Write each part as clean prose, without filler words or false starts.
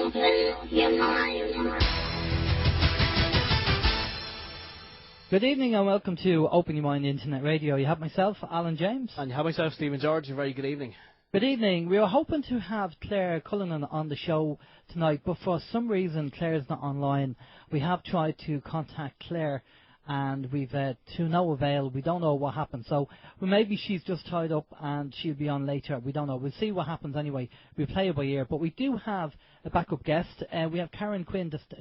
Good evening and welcome to Open Your Mind Internet Radio. You have myself, Alan James. And you have myself, Stephen George. A very good evening. Good evening. We were hoping to have Claire Cullinan on the show tonight, but for some reason Claire's not online. We have tried to contact Claire and we've to no avail. We don't know what happened. So maybe she's just tied up and she'll be on later. We don't know. We'll see what happens anyway. We'll play it by ear. But we do have a backup guest. We have Quinn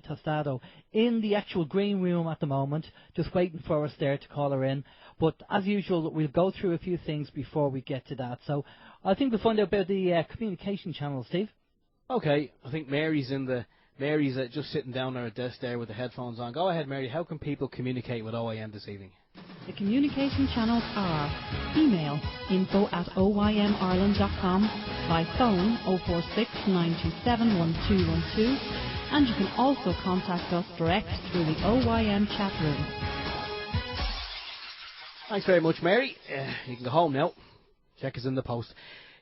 Tostado in the actual green room at the moment, just waiting for us there to call her in. But as usual, we'll go through a few things before we get to that. So I think we'll find out about the communication channel, Steve. Okay, I think Mary's just sitting down at her desk there with the headphones on. Go ahead, Mary. How can people communicate with OYM this evening? The communication channels are email info@oymireland.com, by phone 046 927 1212, and you can also contact us direct through the OYM chat room. Thanks very much, Mary. You can go home now. Check us in the post.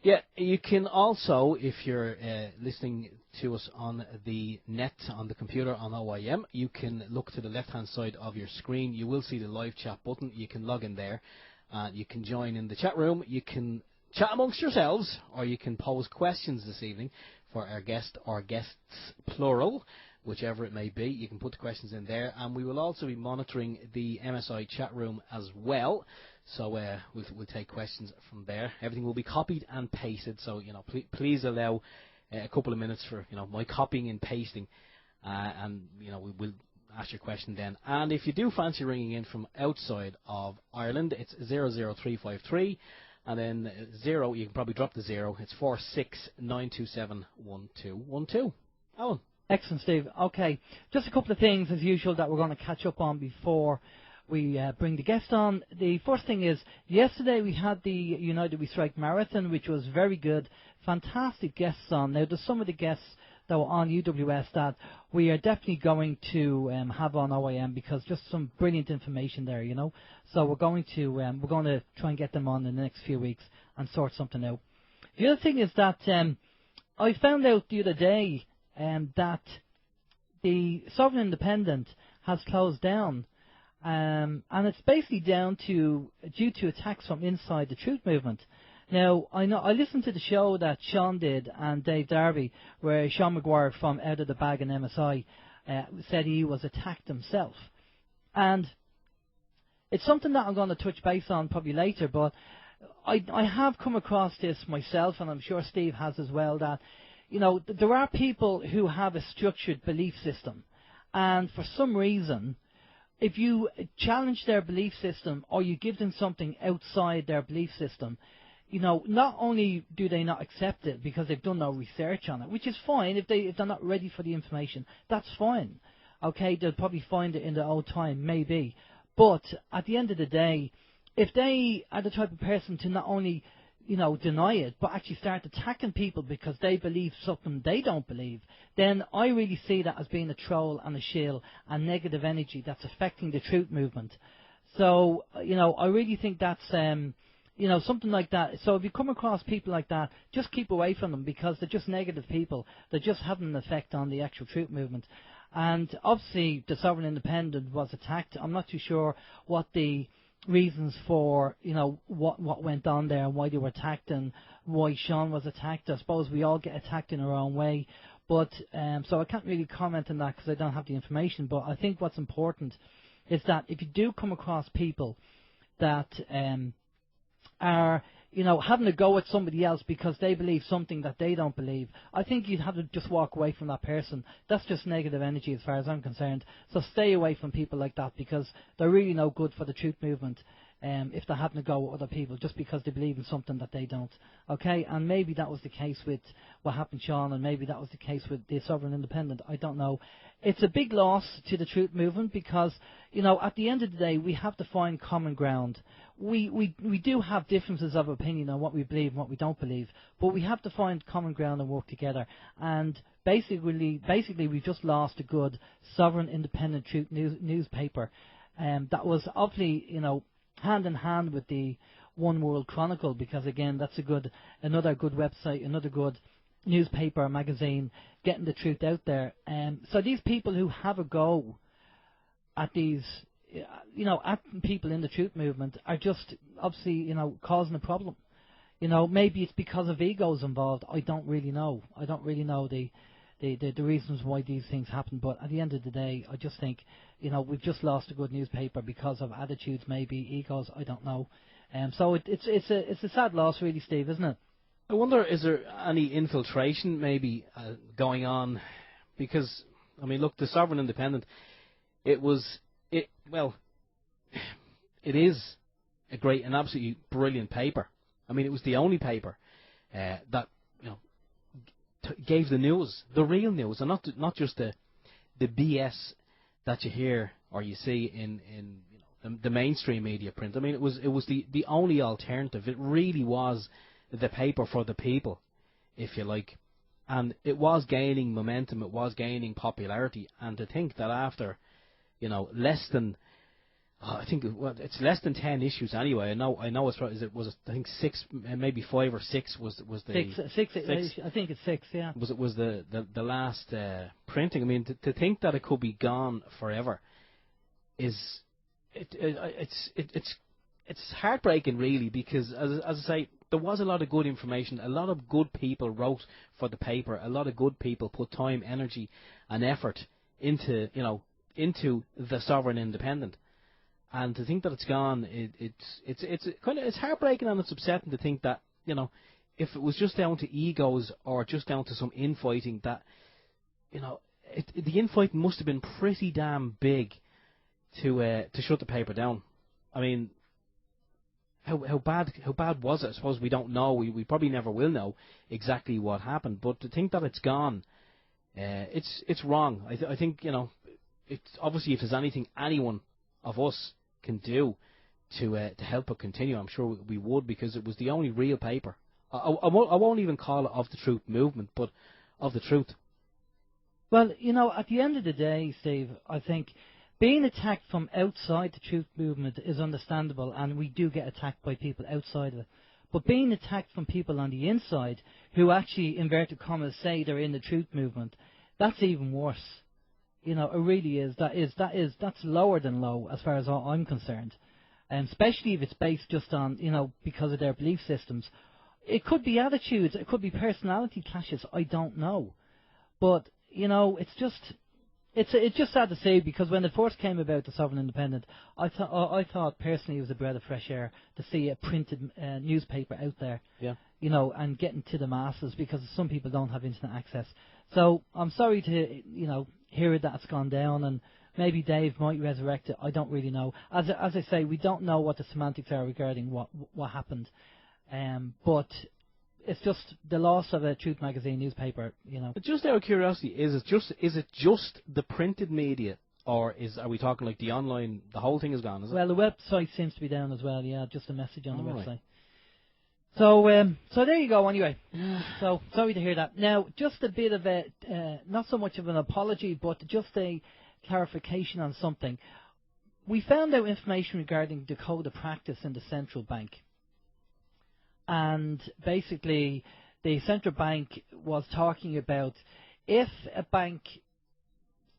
Yeah, you can also, if you're listening to us on the net, on the computer, on OYM, you can look to the left-hand side of your screen. You will see the live chat button. You can log in there. You can join in the chat room. You can chat amongst yourselves, or you can pose questions this evening for our guest or guests, plural, whichever it may be. You can put the questions in there. And we will also be monitoring the MSI chat room as well. So we'll take questions from there. Everything will be copied and pasted. So please allow a couple of minutes for my copying and pasting, and we'll ask your question then. And if you do fancy ringing in from outside of Ireland, it's 00353, and then 0. You can probably drop the 0. It's 469271212. Alan. Excellent, Steve. Okay, just a couple of things as usual that we're going to catch up on before we bring the guest on. The first thing is, yesterday we had the United We Strike Marathon, which was very good. Fantastic guests on. Now, there's some of the guests that were on UWS that we are definitely going to have on OYM because just some brilliant information there, So we're going to try and get them on in the next few weeks and sort something out. The other thing is that I found out the other day that the Sovereign Independent has closed down. And it's basically due to attacks from inside the Truth Movement. Now, I listened to the show that Sean did and Dave Darby, where Sean McGuire from Out of the Bag and MSI said he was attacked himself. And it's something that I'm going to touch base on probably later, but I have come across this myself, and I'm sure Steve has as well, that there are people who have a structured belief system, and for some reason, if you challenge their belief system or you give them something outside their belief system, not only do they not accept it because they've done no research on it, which is fine if they're not ready for the information, that's fine. Okay, they'll probably find it in their own time, maybe. But at the end of the day, if they are the type of person to not only deny it, but actually start attacking people because they believe something they don't believe, then I really see that as being a troll and a shill and negative energy that's affecting the Truth Movement. So, I really think that's, something like that. So if you come across people like that, just keep away from them because they're just negative people. They're just having an effect on the actual Truth Movement. And obviously the Sovereign Independent was attacked. I'm not too sure what the reasons for what went on there and why they were attacked and why Sean was attacked. I suppose we all get attacked in our own way, but so I can't really comment on that because I don't have the information. But I think what's important is that if you do come across people that are having a go at somebody else because they believe something that they don't believe, I think you'd have to just walk away from that person. That's just negative energy as far as I'm concerned. So stay away from people like that because they're really no good for the Truth Movement if they're having a go at other people just because they believe in something that they don't. Okay, and maybe that was the case with what happened, Sean, and maybe that was the case with the Sovereign Independent. I don't know. It's a big loss to the Truth Movement because, at the end of the day, we have to find common ground. We do have differences of opinion on what we believe and what we don't believe, but we have to find common ground and work together. And basically we've just lost a good Sovereign Independent Truth newspaper that was obviously, hand in hand with the One World Chronicle, because again, that's another good website, another good newspaper or magazine getting the truth out there. So these people who have a go at these, at people in the truth movement are just obviously, causing a problem. Maybe it's because of egos involved. I don't really know. I don't really know the reasons why these things happen. But at the end of the day, I just think, we've just lost a good newspaper because of attitudes, maybe egos. I don't know. So it's a sad loss, really, Steve, isn't it? I wonder, is there any infiltration maybe going on? Because look, the Sovereign Independent, it is a great and absolutely brilliant paper. It was the only paper that gave the news, the real news, and not just the BS that you hear or you see in the mainstream media print. It was the only alternative. It really was the paper for the people, if you like, and it was gaining momentum. It was gaining popularity, and to think that after less than it's less than 10 issues anyway. I know it's right. It was I think 6, maybe 5 or 6 was the six. I think it's 6. Yeah. Was the last printing. To think that it could be gone forever is it's heartbreaking, really, because as I say, there was a lot of good information. A lot of good people wrote for the paper. A lot of good people put time, energy, and effort into the Sovereign Independent. And to think that it's gone, it's heartbreaking, and it's upsetting to think that if it was just down to egos or just down to some infighting, that the infighting must have been pretty damn big to shut the paper down. How bad was it? I suppose we don't know. We probably never will know exactly what happened. But to think that it's gone, it's wrong. I think it's obviously, if there's anything anyone of us can do to help it continue, I'm sure we would, because it was the only real paper. I won't even call it of the truth movement, but of the truth. Well, at the end of the day, Steve, I think being attacked from outside the truth movement is understandable, and we do get attacked by people outside of it. But being attacked from people on the inside who actually, inverted commas, say they're in the truth movement, that's even worse. It really is. That's lower than low as far as I'm concerned, and especially if it's based just on because of their belief systems. It could be attitudes, it could be personality clashes. I don't know, but it's just sad to say, because when it first came about, the Sovereign Independent, I thought personally it was a breath of fresh air to see a printed newspaper out there. Yeah. And getting to the masses, because some people don't have internet access. So I'm sorry to hear that it's gone down, and maybe Dave might resurrect it. I don't really know. As I say, we don't know what the semantics are regarding what happened, but it's just the loss of a Truth Magazine newspaper. But just out of curiosity, is it just the printed media, or are we talking like the online? The whole thing is gone, is it? Well, the website seems to be down as well. Yeah, just a message on the website. Right. So there you go. Anyway, so sorry to hear that. Now, just a bit of a not so much of an apology, but just a clarification on something. We found out information regarding the code of practice in the central bank, and basically, the central bank was talking about if a bank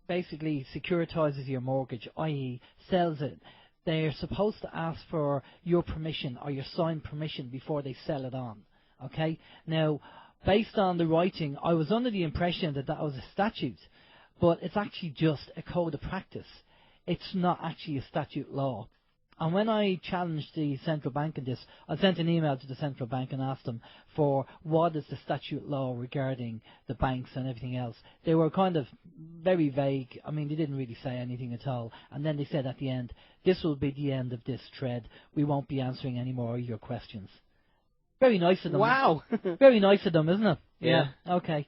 basically securitises your mortgage, i.e., sells it, they're supposed to ask for your permission or your signed permission before they sell it on. Okay? Now, based on the writing, I was under the impression that was a statute, but it's actually just a code of practice. It's not actually a statute law. And when I challenged the central bank in this, I sent an email to the central bank and asked them for what is the statute law regarding the banks and everything else. They were kind of very vague. They didn't really say anything at all. And then they said at the end, this will be the end of this thread. We won't be answering any more of your questions. Very nice of them. Wow. Very nice of them, isn't it? Yeah. Okay.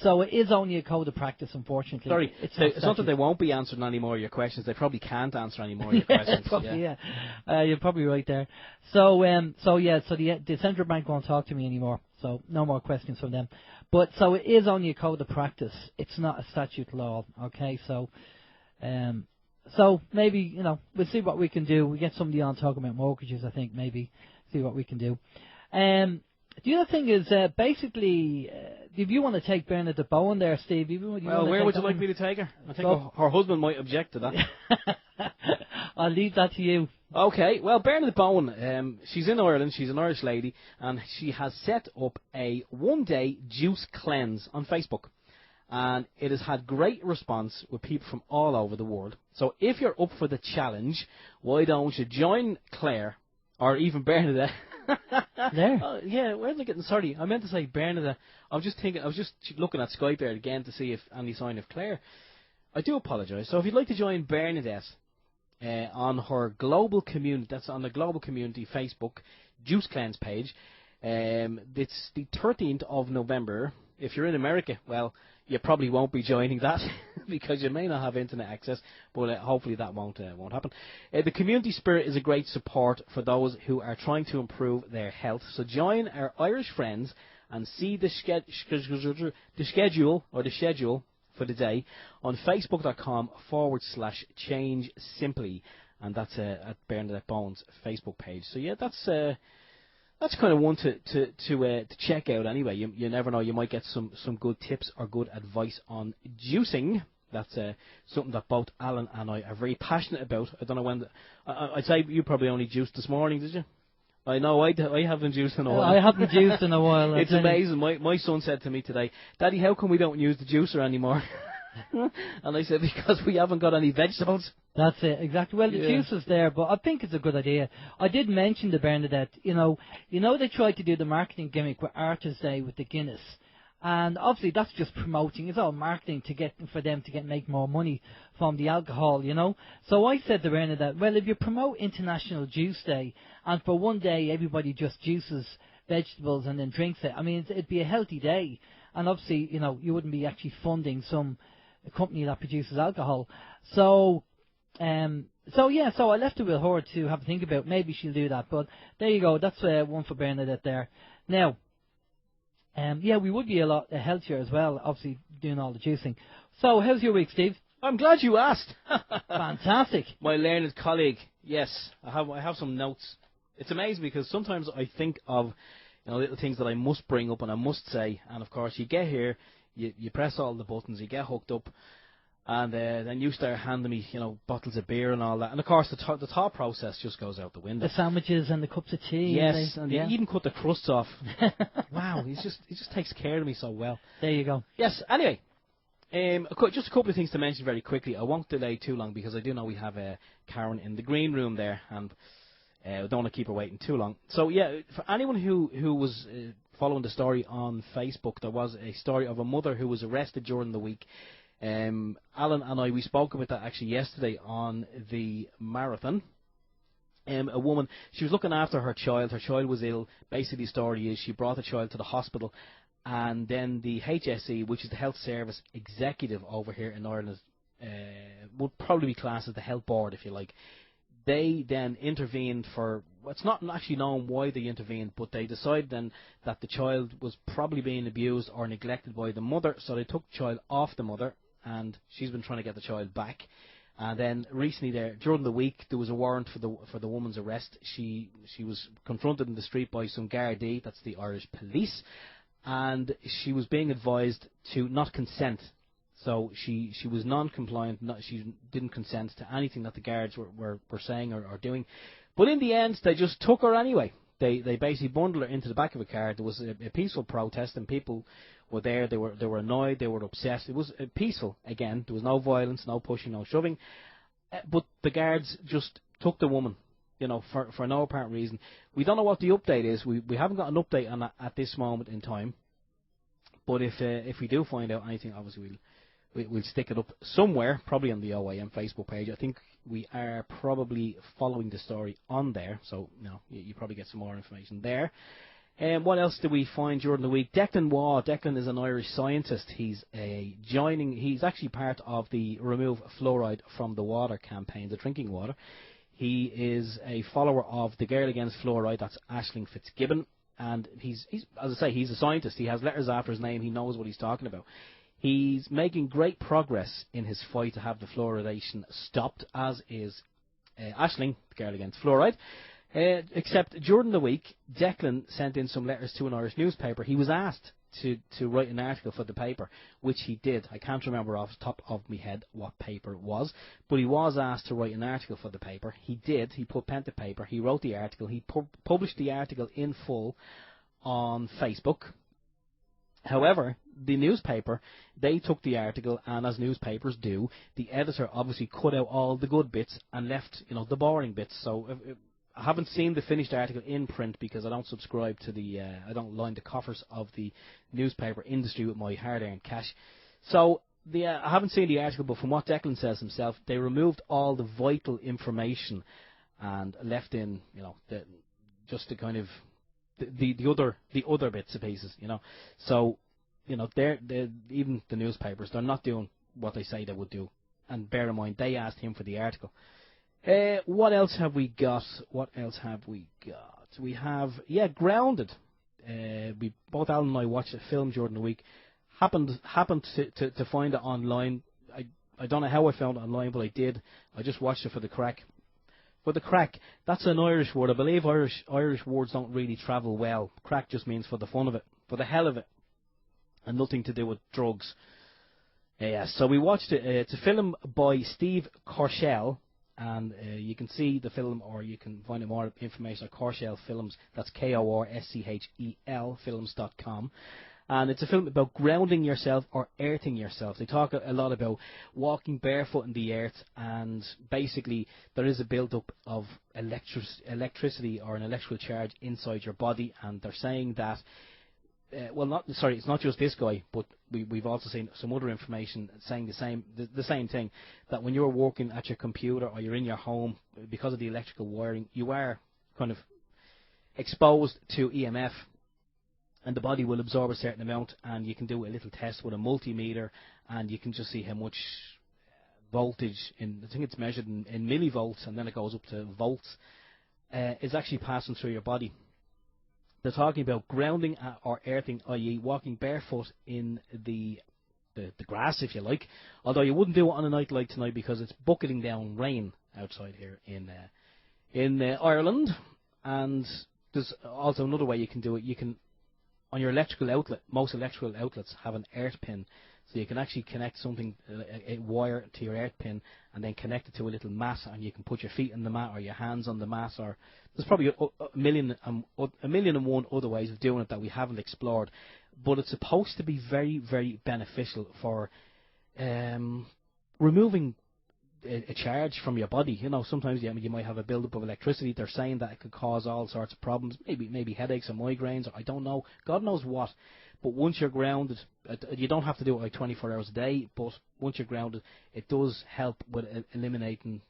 So it is only a code of practice, unfortunately. Sorry, it's not that they won't be answering any more of your questions. They probably can't answer any more of your questions. Probably, yeah. You're probably right there. So the central bank won't talk to me anymore. So no more questions from them. But so it is only a code of practice. It's not a statute law. Okay, so maybe we'll see what we can do. We get somebody on talking about mortgages. I think maybe see what we can do. The other thing is, basically, if you want to take Bernadette Bowen there, Steve, where would you like me to take her? I think her husband might object to that. I'll leave that to you. Okay, well, Bernadette Bowen, she's in Ireland, she's an Irish lady, and she has set up a one-day juice cleanse on Facebook. And it has had great response with people from all over the world. So if you're up for the challenge, why don't you join Claire, or even Bernadette? There? Yeah, where am I getting? Sorry, I meant to say Bernadette. I was just looking at Skype there again to see if any sign of Claire. I do apologise. So if you'd like to join Bernadette on her global community, that's on the global community Facebook Juice Cleanse page. It's the 13th of November. If you're in America, well, you probably won't be joining that because you may not have internet access, but hopefully that won't happen. The community spirit is a great support for those who are trying to improve their health. So join our Irish friends and see the schedule for the day on facebook.com/change simply, and that's at Bernadette Bowen's Facebook page. So yeah, that's kind of one to check out anyway. You never know, you might get some good tips or good advice on juicing. That's something that both Alan and I are very passionate about. I don't know when. I'd say you probably only juiced this morning, did you? I know I haven't juiced in a while. I haven't juiced in a while. It's amazing. My son said to me today, Daddy, how come we don't use the juicer anymore? And I said, because we haven't got any vegetables. That's it, exactly. Well, the juice is there, but I think it's a good idea. I did mention to Bernadette, you know they tried to do the marketing gimmick with Arthur's Day with the Guinness. And obviously that's just promoting. It's all marketing for them to make more money from the alcohol, you know. So I said to Bernadette, well, if you promote International Juice Day and for one day everybody just juices vegetables and then drinks it, I mean, it'd be a healthy day. And obviously, you know, you wouldn't be actually funding some company that produces alcohol. So I left it with her to have a think about. Maybe she'll do that. But there you go. That's one for Bernadette there. Now, we would be a lot healthier as well, obviously, doing all the juicing. So, how's your week, Steve? I'm glad you asked. Fantastic. My learned colleague. Yes, I have some notes. It's amazing because sometimes I think of little things that I must bring up and I must say. And, of course, you get here, you press all the buttons, you get hooked up. And then you start handing me, bottles of beer and all that. And, of course, the thought process just goes out the window. The sandwiches and the cups of tea. Yes, and you even cut the crusts off. Wow, he just takes care of me so well. There you go. Yes, anyway, just a couple of things to mention very quickly. I won't delay too long because I do know we have Karen in the green room there, and I don't want to keep her waiting too long. So, yeah, for anyone who was following the story on Facebook, there was a story of a mother who was arrested during the week. Alan and I, we spoke about that actually yesterday on the marathon. A woman, she was looking after her child. Her child was ill. Basically, the story is she brought the child to the hospital, and then the HSE, which is the Health Service Executive over here in Ireland, would probably be classed as the Health Board, if you like. They then intervened it's not actually known why they intervened, but they decided then that the child was probably being abused or neglected by the mother, so they took the child off the mother, and she's been trying to get the child back. And then recently during the week, there was a warrant for the woman's arrest. She was confronted in the street by some Gardaí, that's the Irish police, and she was being advised to not consent. So she was non-compliant. She didn't consent to anything that the guards were saying or doing. But in the end, they just took her anyway. They basically bundled her into the back of a car. There was a peaceful protest, and people were there. They were annoyed. They were upset. It was peaceful again. There was no violence, no pushing, no shoving. But the guards just took the woman, for no apparent reason. We don't know what the update is. We haven't got an update on that at this moment in time. But if we do find out anything, obviously we'll stick it up somewhere, probably on the OYM Facebook page. I think we are probably following the story on there, so you probably get some more information there. What else did we find during the week? Declan Waugh. Declan is an Irish scientist. He's actually part of the Remove Fluoride from the Water campaign, the drinking water. He is a follower of the Girl Against Fluoride, that's Aisling Fitzgibbon, and he's as I say, he's a scientist. He has letters after his name. He knows what he's talking about. He's making great progress in his fight to have the fluoridation stopped, as is Aisling, the Girl Against Fluoride. Except during the week, Declan sent in some letters to an Irish newspaper. He was asked to write an article for the paper, which he did. I can't remember off the top of my head what paper it was, but he was asked to write an article for the paper. He did. He put pen to paper. He wrote the article. He published the article in full on Facebook. However, the newspaper, they took the article, and as newspapers do, the editor obviously cut out all the good bits and left, the boring bits. So I haven't seen the finished article in print because I don't subscribe to I don't line the coffers of the newspaper industry with my hard-earned cash. So I haven't seen the article, but from what Declan says himself, they removed all the vital information and left in, just the kind of the other bits and pieces, So, they're even the newspapers, they're not doing what they say they would do. And bear in mind, they asked him for the article. What else have we got? We have, Grounded. Both Alan and I watched a film during the week. Happened to find it online. I don't know how I found it online, but I did. I just watched it for the crack. For the crack, that's an Irish word. I believe Irish words don't really travel well. Crack just means for the fun of it, for the hell of it, and nothing to do with drugs. So we watched it. It's a film by Steve Korshell, and you can see the film, or you can find out more information at Korshell Films. That's KORSCHEL films.com. And it's a film about grounding yourself or earthing yourself. They talk a lot about walking barefoot in the earth, and basically there is a build-up of electricity or an electrical charge inside your body, and they're saying that, it's not just this guy, but we've also seen some other information saying the same thing, that when you're working at your computer or you're in your home, because of the electrical wiring, you are kind of exposed to EMF. And the body will absorb a certain amount, and you can do a little test with a multimeter, and you can just see how much voltage, I think it's measured in millivolts, and then it goes up to volts, is actually passing through your body. They're talking about grounding or earthing, i.e. walking barefoot in the grass, if you like, although you wouldn't do it on a night like tonight because it's bucketing down rain outside here in Ireland. And there's also another way you can do it. You can, on your electrical outlet, most electrical outlets have an earth pin, so you can actually connect something, a wire to your earth pin, and then connect it to a little mat, and you can put your feet on the mat or your hands on the mat, or there's probably a million and one other ways of doing it that we haven't explored, but it's supposed to be very, very beneficial for removing a charge from your body. Sometimes you might have a build-up of electricity. They're saying that it could cause all sorts of problems, maybe headaches or migraines, or I don't know, God knows what. But once you're grounded, you don't have to do it like 24 hours a day, but once you're grounded, it does help with eliminating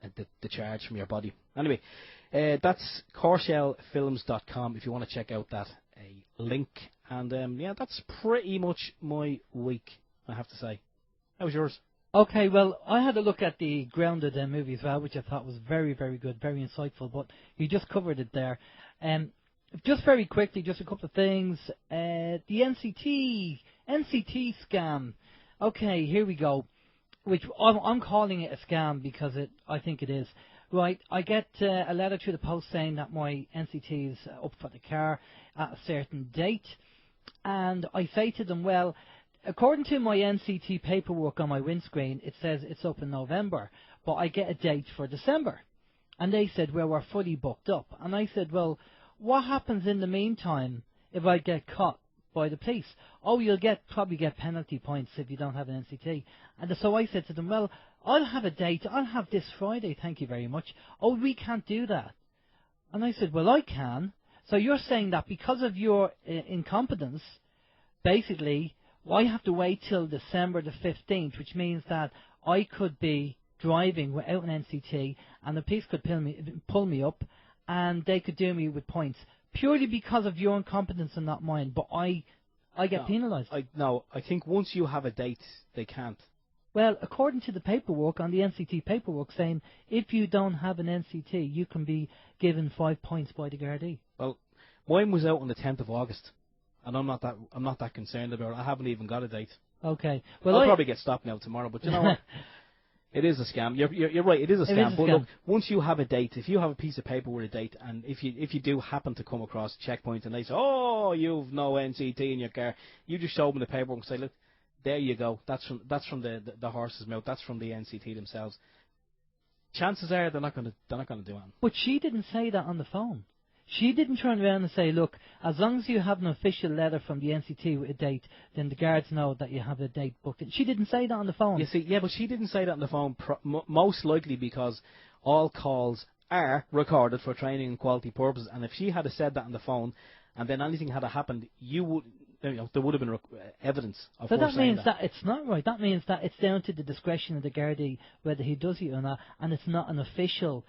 the charge from your body. Anyway, that's KorshellFilms.com if you want to check out that link. And that's pretty much my week, I have to say. How was yours? Okay, well, I had a look at the Grounded movie as well, which I thought was very, very good, very insightful, but you just covered it there. Just very quickly, just a couple of things. The NCT scam. Okay, here we go. Which I'm calling it a scam because I think it is. Right, I get a letter through the post saying that my NCT is up for the car at a certain date, and I say to them, well, according to my NCT paperwork on my windscreen, it says it's up in November, but I get a date for December. And they said, well, we're fully booked up. And I said, well, what happens in the meantime if I get caught by the police? Oh, you'll probably get penalty points if you don't have an NCT. And so I said to them, well, I'll have a date. I'll have this Friday, thank you very much. Oh, we can't do that. And I said, well, I can. So you're saying that because of your incompetence, basically, I have to wait till December the 15th, which means that I could be driving without an NCT, and the police could pull me up, and they could do me with points purely because of your incompetence and not mine. But I get penalised. I think once you have a date, they can't. Well, according to the paperwork on the NCT paperwork, saying if you don't have an NCT, you can be given 5 points by the Gardaí. Well, mine was out on the 10th of August. And I'm not that concerned about it. I haven't even got a date. Okay. Well, I'll probably get stopped now tomorrow, but you know what? It is a scam. You're right. It is a scam. It is a But scam. look, once you have a date, if you have a piece of paper with a date, and if you do happen to come across a checkpoint and they say, "Oh, you've no NCT in your car," you just show them the paperwork and say, "Look, there you go. That's from the horse's mouth. That's from the NCT themselves." Chances are they're not going to do it. But she didn't say that on the phone. She didn't turn around and say, look, as long as you have an official letter from the NCT with a date, then the guards know that you have a date booked. She didn't say that on the phone. You see, yeah, but she didn't say that on the phone, most likely because all calls are recorded for training and quality purposes, and if she had said that on the phone, and then anything had happened, there would have been evidence of So her that saying means that it's not right. That means that it's down to the discretion of the Gardaí whether he does it or not, and it's not an official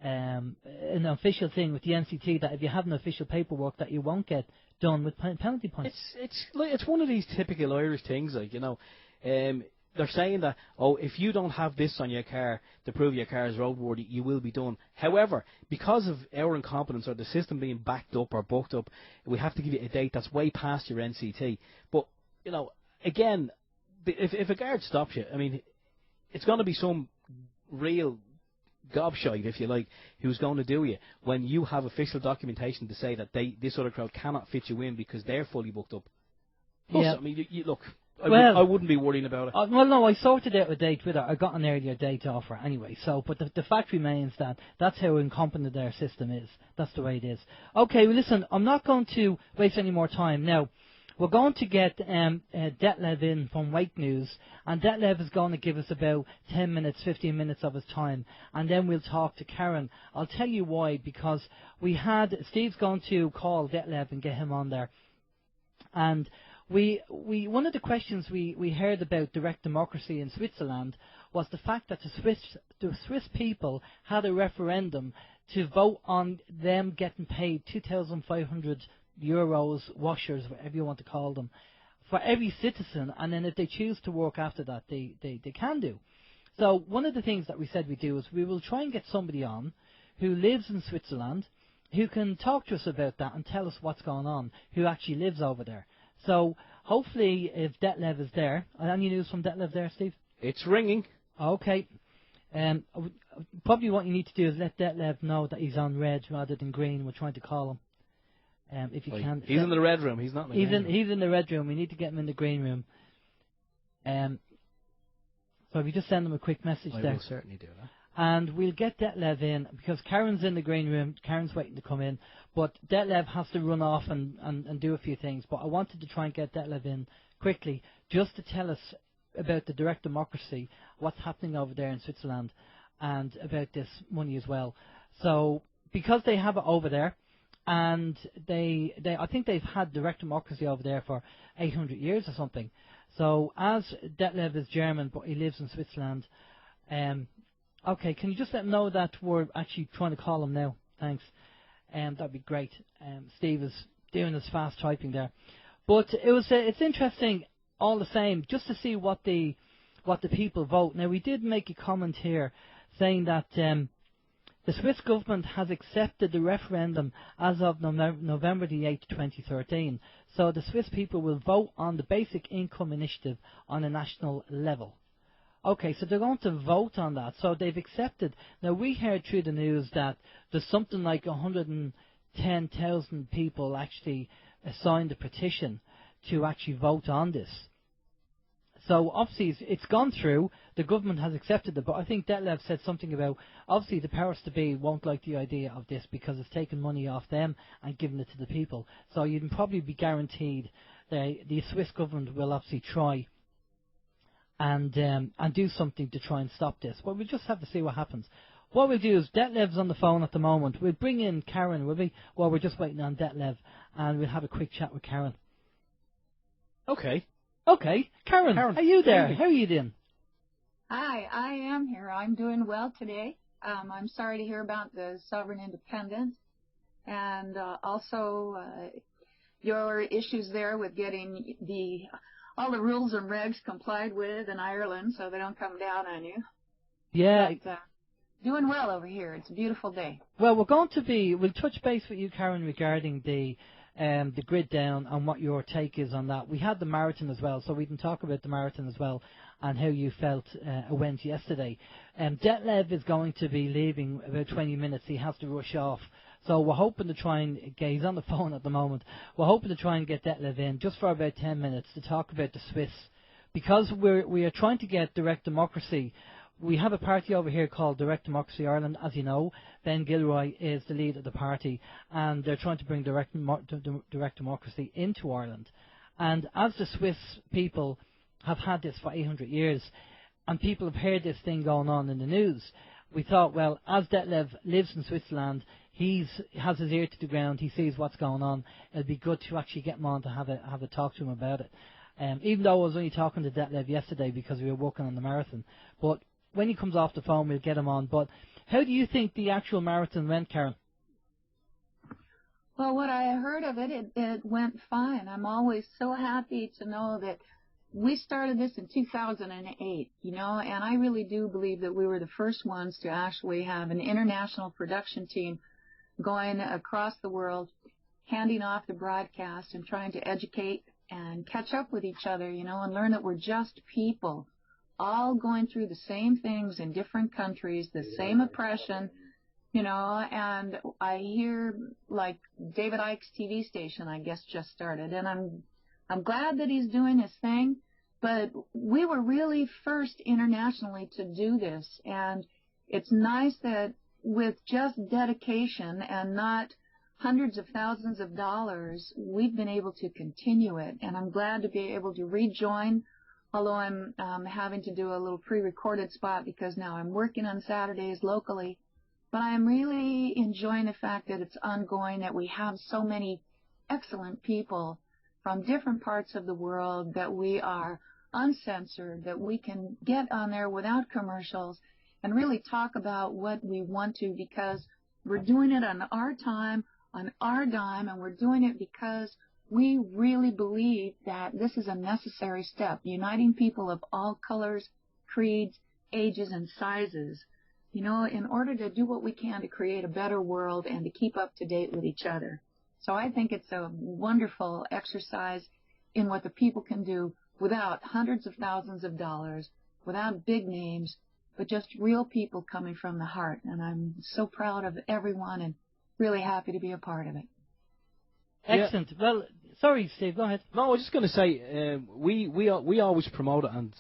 thing with the NCT that if you have an official paperwork that you won't get done with penalty points. It's one of these typical Irish things, like, they're saying that, if you don't have this on your car to prove your car is roadworthy, you will be done. However, because of our incompetence or the system being backed up or booked up, we have to give you a date that's way past your NCT. But, again, if a guard stops you, I mean, it's going to be some real gobshite, if you like, who's going to do you when you have official documentation to say that this other crowd cannot fit you in because they're fully booked up. Plus, Yeah. I mean, look, I wouldn't be worrying about it. Well, no, I sorted out a date with her. I got an earlier date off her anyway. So, but the fact remains that that's how incompetent their system is. That's the way it is. Okay, well, listen, I'm not going to waste any more time now. We're going to get Detlev in from Wake News, and Detlev is going to give us about 10 minutes, 15 minutes of his time, and then we'll talk to Karen. I'll tell you why, because Steve's going to call Detlev and get him on there. And we one of the questions we heard about direct democracy in Switzerland was the fact that the Swiss people had a referendum to vote on them getting paid 2,500 euros, washers, whatever you want to call them, for every citizen, and then if they choose to work after that, they can do. So one of the things that we said we do is we will try and get somebody on who lives in Switzerland, who can talk to us about that and tell us what's going on, who actually lives over there. So hopefully, if Detlev is there, any news from Detlev there, Steve? It's ringing. Okay. Probably what you need to do is let Detlev know that he's on red rather than green. We're trying to call him. If you can. He's in the red room. He's not in the green room. He's in the red room. We need to get him in the green room. So if you just send him a quick message there. I will certainly do that. And we'll get Detlev in, because Karen's in the green room. Karen's waiting to come in. But Detlev has to run off and do a few things. But I wanted to try and get Detlev in quickly, just to tell us about the direct democracy, what's happening over there in Switzerland, and about this money as well. So, because they have it over there, and I think they've had direct democracy over there for 800 years or something. So, as Detlev is German, but he lives in Switzerland, okay, can you just let him know that we're actually trying to call him now? Thanks. That'd be great. Steve is doing his fast typing there. But it's interesting all the same, just to see what the people vote. Now, we did make a comment here saying that the Swiss government has accepted the referendum as of November the 8th, 2013. So the Swiss people will vote on the basic income initiative on a national level. Okay, so they're going to vote on that. So they've accepted. Now, we heard through the news that there's something like 110,000 people actually signed a petition to actually vote on this. So obviously it's gone through, the government has accepted it, but I think Detlev said something about, obviously the powers to be won't like the idea of this because it's taken money off them and given it to the people. So you'd probably be guaranteed that the Swiss government will obviously try and do something to try and stop this. But we'll just have to see what happens. What we'll do is, Detlev's on the phone at the moment. We'll bring in Karen, will we? Well, we're just waiting on Detlev, and we'll have a quick chat with Karen. Okay. Okay, Karen, are you there? How are you doing? Hi, I am here. I'm doing well today. I'm sorry to hear about the sovereign independence, and also your issues there with getting all the rules and regs complied with in Ireland, so they don't come down on you. Yeah. But, doing well over here. It's a beautiful day. Well, we'll touch base with you, Karen, regarding the the grid down and what your take is on that. We had the marathon as well, so we can talk about the marathon as well and how you felt it went yesterday. Detlev is going to be leaving about 20 minutes. He has to rush off. So we're hoping to try and get, he's on the phone at the moment, we're hoping to try and get Detlev in just for about 10 minutes to talk about the Swiss. Because we are trying to get direct democracy, we have a party over here called Direct Democracy Ireland, as you know. Ben Gilroy is the lead of the party, and they're trying to bring direct democracy into Ireland. And as the Swiss people have had this for 800 years, and people have heard this thing going on in the news, we thought, well, as Detlev lives in Switzerland, he has his ear to the ground, he sees what's going on, it'd be good to actually get him on to have a talk to him about it. Even though I was only talking to Detlev yesterday because we were working on the marathon. But when he comes off the phone, we'll get him on. But how do you think the actual marathon went, Karen? Well, what I heard of it, it went fine. I'm always so happy to know that we started this in 2008, and I really do believe that we were the first ones to actually have an international production team going across the world, handing off the broadcast and trying to educate and catch up with each other, and learn that we're just people, all going through the same things in different countries, the same oppression, and I hear, like, David Icke's TV station, I guess, just started, and I'm glad that he's doing his thing, but we were really first internationally to do this, and it's nice that with just dedication and not hundreds of thousands of dollars, we've been able to continue it, and I'm glad to be able to rejoin, although I'm having to do a little pre-recorded spot because now I'm working on Saturdays locally. But I'm really enjoying the fact that it's ongoing, that we have so many excellent people from different parts of the world, that we are uncensored, that we can get on there without commercials and really talk about what we want to, because we're doing it on our time, on our dime, and we're doing it because we really believe that this is a necessary step, uniting people of all colors, creeds, ages, and sizes, in order to do what we can to create a better world and to keep up to date with each other. So I think it's a wonderful exercise in what the people can do without hundreds of thousands of dollars, without big names, but just real people coming from the heart. And I'm so proud of everyone and really happy to be a part of it. Excellent. Yeah. Well, sorry, Steve, go ahead. No, I was just going to say, we always promote it, and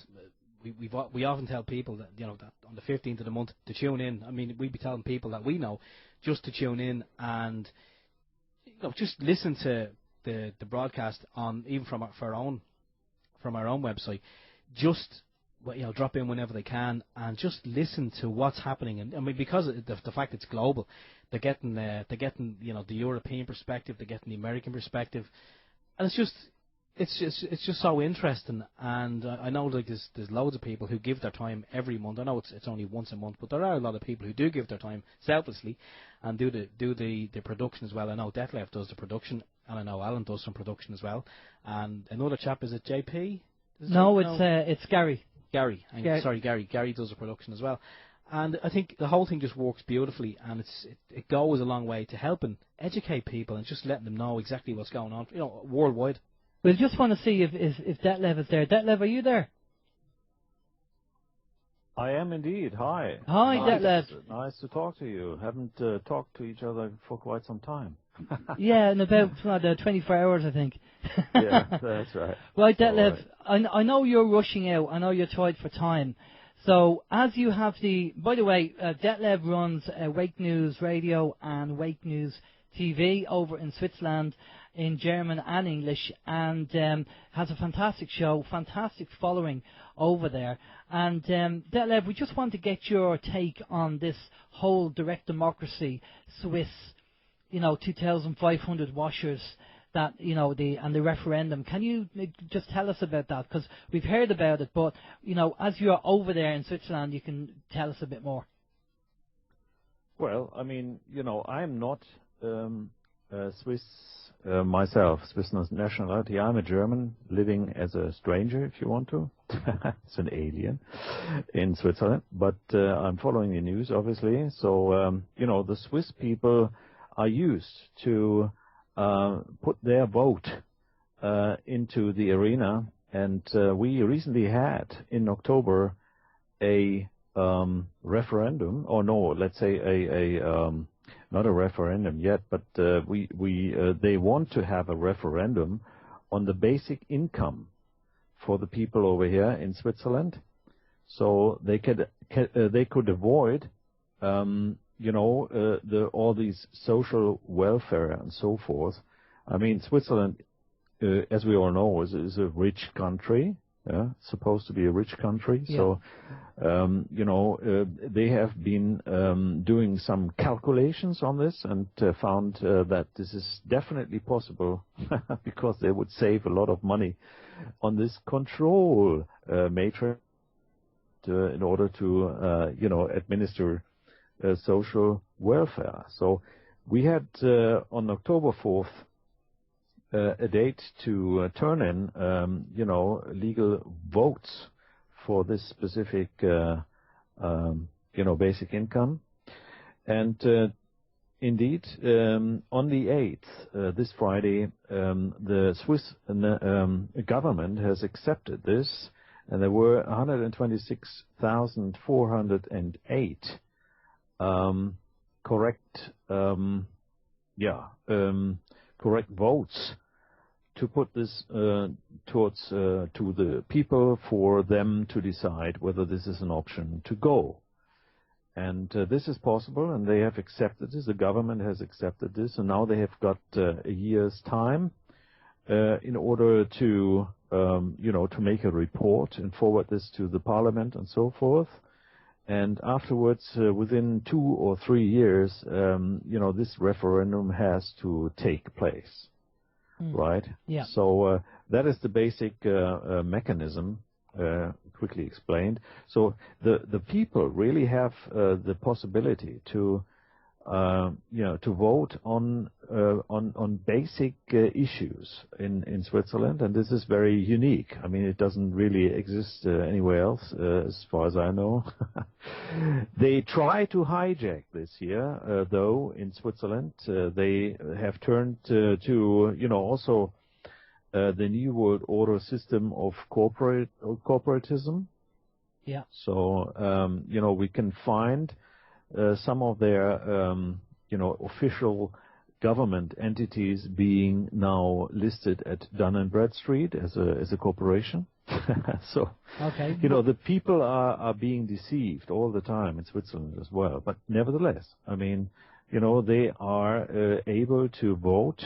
we often tell people that, that on the 15th of the month to tune in. I mean, we'd be telling people that we know just to tune in and just listen to the broadcast on, even from our own website. Just drop in whenever they can and just listen to what's happening. And I mean, because of the fact it's global, they're getting the European perspective, they're getting the American perspective, and it's just so interesting. And I know there's loads of people who give their time every month. I know it's only once a month, but there are a lot of people who do give their time selflessly and do the production as well. I know Detlev does the production, and I know Alan does some production as well. And another chap, is it JP? It's Gary. Gary does the production as well. And I think the whole thing just works beautifully, and it goes a long way to helping educate people and just letting them know exactly what's going on, worldwide. We just want to see if Detlev is there. Detlev, are you there? I am indeed. Hi. Hi, Detlev. Nice to talk to you. Haven't talked to each other for quite some time. Yeah, in about 24 hours, I think. Yeah, that's right. Right, Detlev, I know you're rushing out. I know you're tight for time. So, as you have by the way, Detlev runs Wake News Radio and Wake News TV over in Switzerland in German and English, and has a fantastic show, fantastic following over there. And Detlev, we just want to get your take on this whole direct democracy Swiss, 2,500 washers that, the referendum. Can you just tell us about that? Because we've heard about it, but, as you're over there in Switzerland, you can tell us a bit more. Well, I mean, I'm not Swiss myself, Swiss nationality. I'm a German living as a stranger, if you want to. It's an alien in Switzerland. But I'm following the news, obviously. So, the Swiss people are used to put their vote into the arena. And we recently had in October a referendum, or no, let's say not a referendum yet, but they want to have a referendum on the basic income for the people over here in Switzerland, so they could avoid, all these social welfare and so forth. I mean, Switzerland, as we all know, is a rich country. Supposed to be a rich country. Yeah. So, they have been doing some calculations on this and found that this is definitely possible because they would save a lot of money on this control matrix in order to, administer social welfare. So we had on October 4th a date to turn in, legal votes for this specific, basic income. And indeed, on the 8th, this Friday, the Swiss government has accepted this, and there were 126,408 correct votes to put this towards to the people for them to decide whether this is an option to go. And this is possible, and they have accepted this. The government has accepted this, and now they have got a year's time in order to, to make a report and forward this to the parliament and so forth. And afterwards, within 2 or 3 years, this referendum has to take place, right? Yeah. So that is the basic mechanism, quickly explained. So the people really have the possibility to, to vote on basic issues in Switzerland, and this is very unique. I mean, it doesn't really exist anywhere else, as far as I know. They try to hijack this here, though, in Switzerland. They have turned to, also the New World Order system of corporatism. Yeah. So, we can find some of their, official government entities being now listed at Dun & Bradstreet as a corporation. So, okay. The people are being deceived all the time in Switzerland as well. But nevertheless, I mean, they are able to vote.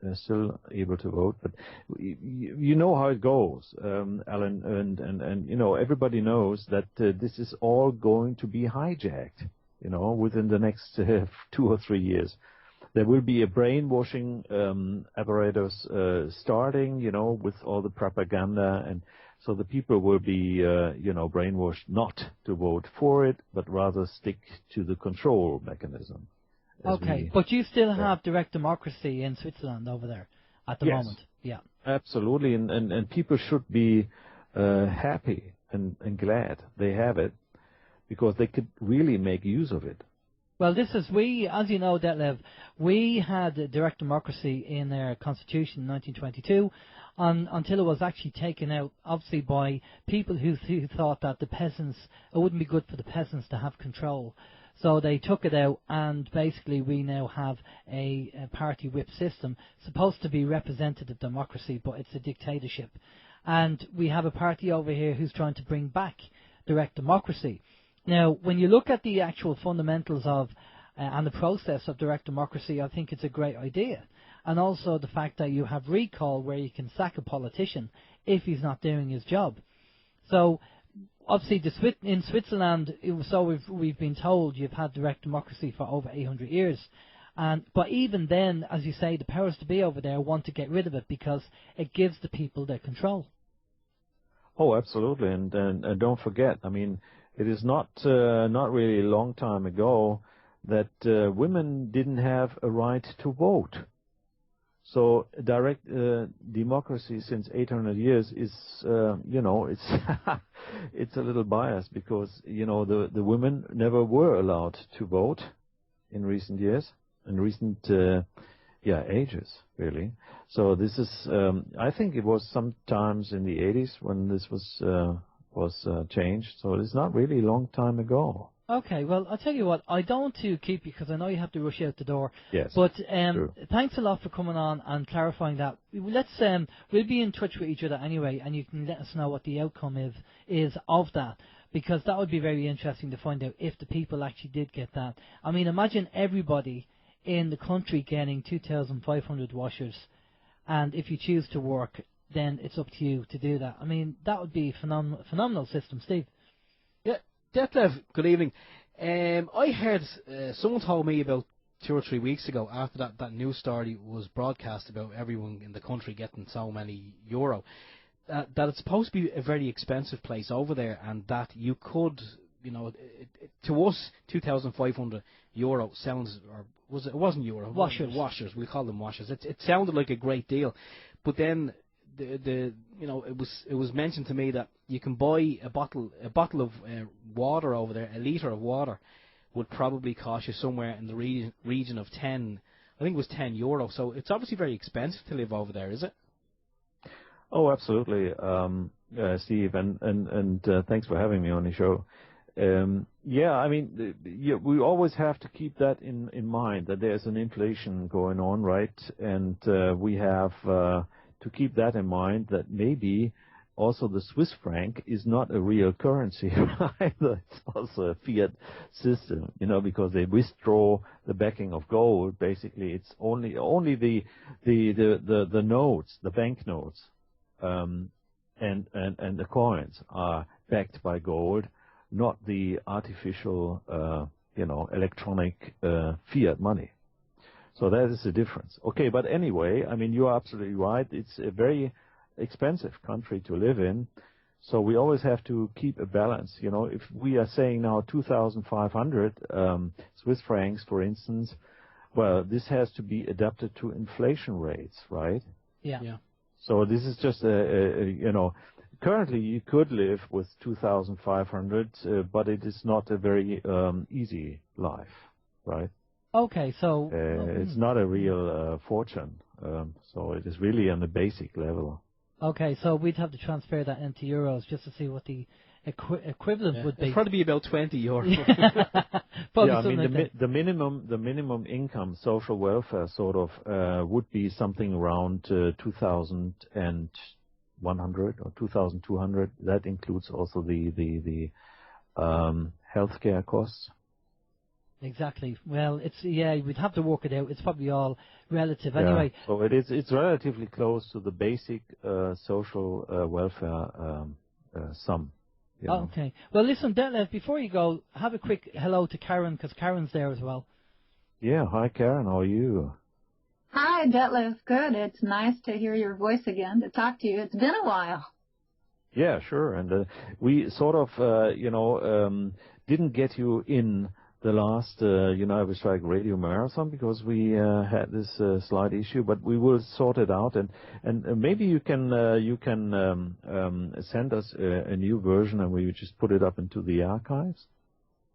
They're still able to vote, but you know how it goes, Alan, and everybody knows that this is all going to be hijacked. Within the next 2 or 3 years. There will be a brainwashing apparatus starting, with all the propaganda, and so the people will be, brainwashed not to vote for it, but rather stick to the control mechanism. Okay, but you still have direct democracy in Switzerland over there at the moment. Yeah. Absolutely, and people should be happy and glad they have it, because they could really make use of it. Well, as you know, Detlev, we had direct democracy in our constitution in 1922 until it was actually taken out, obviously, by people who thought that it wouldn't be good for the peasants to have control. So they took it out, and basically we now have a party whip system, supposed to be representative democracy, but it's a dictatorship. And we have a party over here who's trying to bring back direct democracy. Now, when you look at the actual fundamentals of and the process of direct democracy, I think it's a great idea. And also the fact that you have recall, where you can sack a politician if he's not doing his job. So, obviously, in Switzerland, we've been told you've had direct democracy for over 800 years. But even then, as you say, the powers to be over there want to get rid of it because it gives the people their control. Oh, absolutely. And don't forget, I mean, it is not really a long time ago that women didn't have a right to vote. So direct democracy since 800 years is, it's it's a little biased because the women never were allowed to vote in recent years, in recent ages, really. So this is, I think it was sometimes in the 80s when this was changed. So it's not really a long time ago. Okay, well, I'll tell you what, I don't want to keep you because I know you have to rush out the door. Yes. But true. thanks a lot for coming on and clarifying that. We'll be in touch with each other anyway, and you can let us know what the outcome is of that, because that would be very interesting to find out if the people actually did get that. I mean, imagine everybody in the country getting 2,500 washers, and if you choose to work, then it's up to you to do that. I mean, that would be a phenomenal system, Steve. Yeah, Detlev, good evening. I heard someone told me about 2 or 3 weeks ago, after that news story was broadcast about everyone in the country getting so many euro, that it's supposed to be a very expensive place over there, and that you could, to us, 2,500 euro sounds, or it wasn't euro. Washers. Washers, we call them washers. It sounded like a great deal, but then it was mentioned to me that you can buy a bottle of water over there, a litre of water, would probably cost you somewhere in the region of 10. I think it was 10 euro. So it's obviously very expensive to live over there, is it? Oh, absolutely, Steve, and thanks for having me on the show. I mean, we always have to keep that in mind, that there's an inflation going on, right? And we have to keep that in mind, that maybe also the Swiss franc is not a real currency, right? It's also a fiat system, because they withdraw the backing of gold. Basically, it's only the notes, the banknotes, and the coins are backed by gold, not the artificial, electronic fiat money. So that is the difference. Okay, but anyway, I mean, you're absolutely right. It's a very expensive country to live in, so we always have to keep a balance. If we are saying now 2,500 Swiss francs, for instance, well, this has to be adapted to inflation rates, right? Yeah. So this is just currently you could live with 2,500, but it is not a very easy life, right? Okay, so it's not a real fortune, so it is really on the basic level. Okay, so we'd have to transfer that into euros just to see what the equivalent would be. It'd probably be about 20 euro. I mean the minimum income, social welfare, sort of would be something around 2,100 or 2,200. That includes also the healthcare costs. Exactly. Well, we'd have to work it out. It's probably all relative anyway. So it's relatively close to the basic social welfare sum. Okay. Well, listen, Detlev, before you go, have a quick hello to Karen, because Karen's there as well. Yeah. Hi, Karen. How are you? Hi, Detlev. Good. It's nice to hear your voice again, to talk to you. It's been a while. Yeah, sure. And we sort of, didn't get you in the last United We Strike Radio Marathon because we had this slight issue, but we will sort it out, and maybe you can send us a new version, and we just put it up into the archives.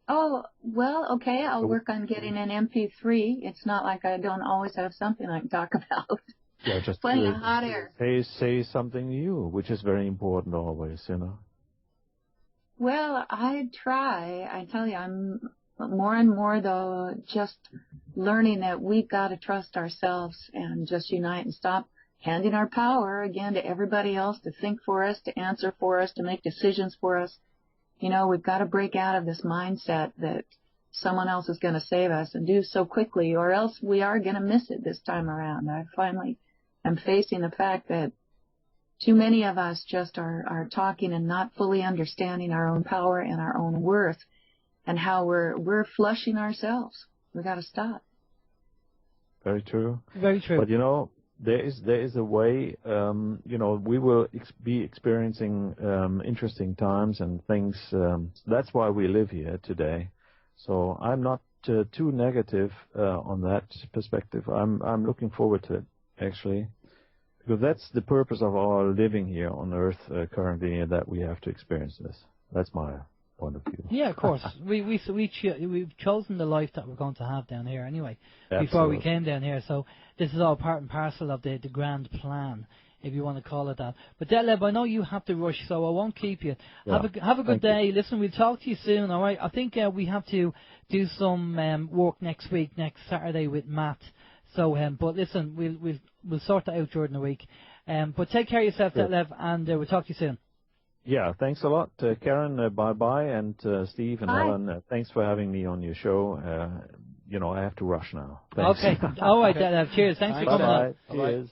Oh, well, okay. I'll work on getting an MP3. It's not like I don't always have something I can talk about. Yeah, just plenty of hot air. Say something new, which is very important always, Well, I try. I tell you, I'm more and more, though, just learning that we've got to trust ourselves and just unite and stop handing our power, again, to everybody else to think for us, to answer for us, to make decisions for us. We've got to break out of this mindset that someone else is going to save us and do so quickly, or else we are going to miss it this time around. I finally am facing the fact that too many of us just are talking and not fully understanding our own power and our own worth, and how we're flushing ourselves. We got to stop. Very true. Very true. But there is a way. We will be experiencing interesting times and things. That's why we live here today. So I'm not too negative on that perspective. I'm looking forward to it, actually, because that's the purpose of our living here on Earth currently, that we have to experience this. That's my point of view. Yeah, of course. We've chosen the life that we're going to have down here anyway. Absolutely. Before we came down here, so this is all part and parcel of the grand plan, if you want to call it that. But Detlev, I know you have to rush, so I won't keep you. Yeah. Have a good Thank you. day. Listen, we'll talk to you soon. All right. I think we have to do some work next week, next Saturday with Matt. So, but listen, we'll sort that out during the week. But take care of yourself, Sure. Detlev, and we'll talk to you soon. Yeah, thanks a lot, Karen. Bye-bye, and Steve and Bye. Helen. Thanks for having me on your show. I have to rush now. Thanks. Okay. All right, Detlev. Cheers. Thanks for coming on. Bye-bye. Cheers.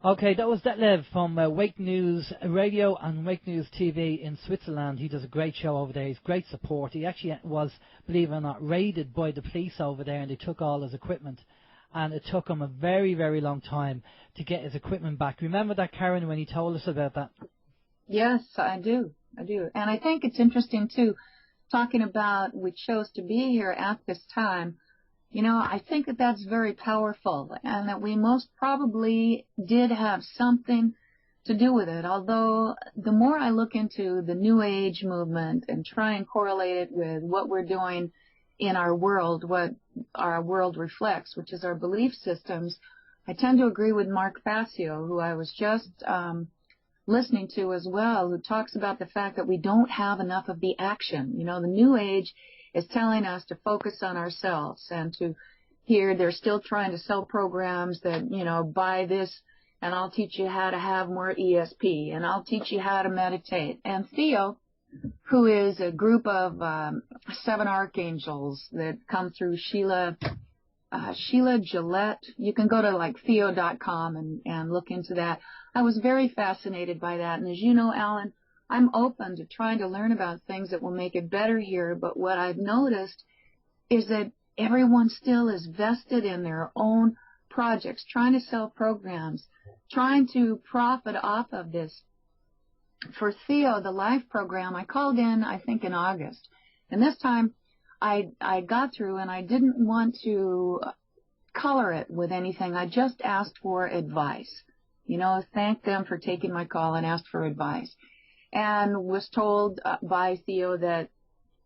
Okay, that was Detlev from Wake News Radio and Wake News TV in Switzerland. He does a great show over there. He's great support. He actually was, believe it or not, raided by the police over there, and they took all his equipment. And it took him a very, very long time to get his equipment back. Remember that, Karen, when he told us about that? Yes, I do. And I think it's interesting, too, talking about we chose to be here at this time. I think that that's very powerful and that we most probably did have something to do with it. Although the more I look into the New Age movement and try and correlate it with what we're doing in our world, what our world reflects, which is our belief systems, I tend to agree with Mark Facio, who I was just listening to as well, who talks about the fact that we don't have enough of the action. The New Age is telling us to focus on ourselves and to here they're still trying to sell programs that, buy this and I'll teach you how to have more ESP and I'll teach you how to meditate. And Theo, who is a group of 7 archangels that come through Sheila Gillette. You can go to like theo.com and look into that. I was very fascinated by that. And as you know, Alan, I'm open to trying to learn about things that will make it better here. But what I've noticed is that everyone still is vested in their own projects, trying to sell programs, trying to profit off of this. For Theo, the life program, I called in, I think, in August. And this time I got through and I didn't want to color it with anything. I just asked for advice. Thanked them for taking my call and asked for advice. And was told by Theo that,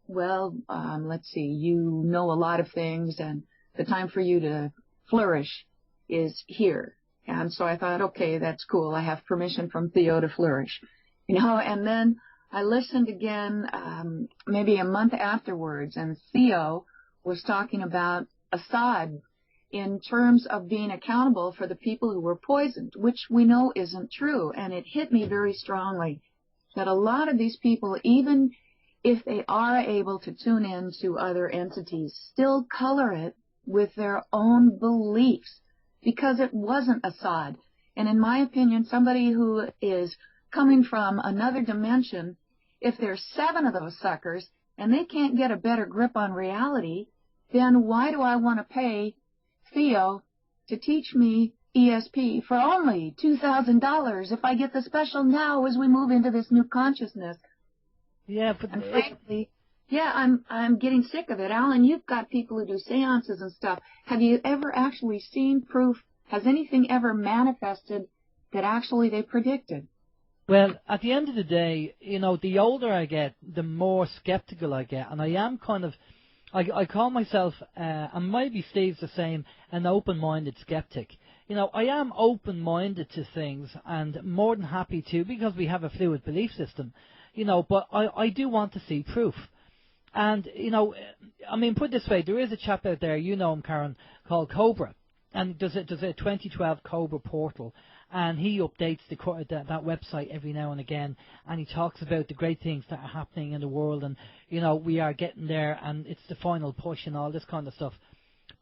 let's see, you know a lot of things and the time for you to flourish is here. And so I thought, okay, that's cool. I have permission from Theo to flourish. And then I listened again maybe a month afterwards, and Theo was talking about Assad in terms of being accountable for the people who were poisoned, which we know isn't true. And it hit me very strongly that a lot of these people, even if they are able to tune in to other entities, still color it with their own beliefs because it wasn't Assad. And in my opinion, somebody who is coming from another dimension, if there's 7 of those suckers and they can't get a better grip on reality, then why do I want to pay Theo to teach me ESP for only $2,000 if I get the special now as we move into this new consciousness? Yeah, but and frankly, I'm getting sick of it. Alan, you've got people who do seances and stuff. Have you ever actually seen proof? Has anything ever manifested that actually they predicted? Well, at the end of the day, the older I get, the more skeptical I get. And I am kind of, I call myself, and maybe Steve's the same, an open-minded skeptic. I am open-minded to things and more than happy to, because we have a fluid belief system, but I do want to see proof. And, put it this way, there is a chap out there, him, Karen, called Cobra. And there's a 2012 Cobra portal. And he updates that website every now and again, and he talks about the great things that are happening in the world, and we are getting there, and it's the final push and all this kind of stuff.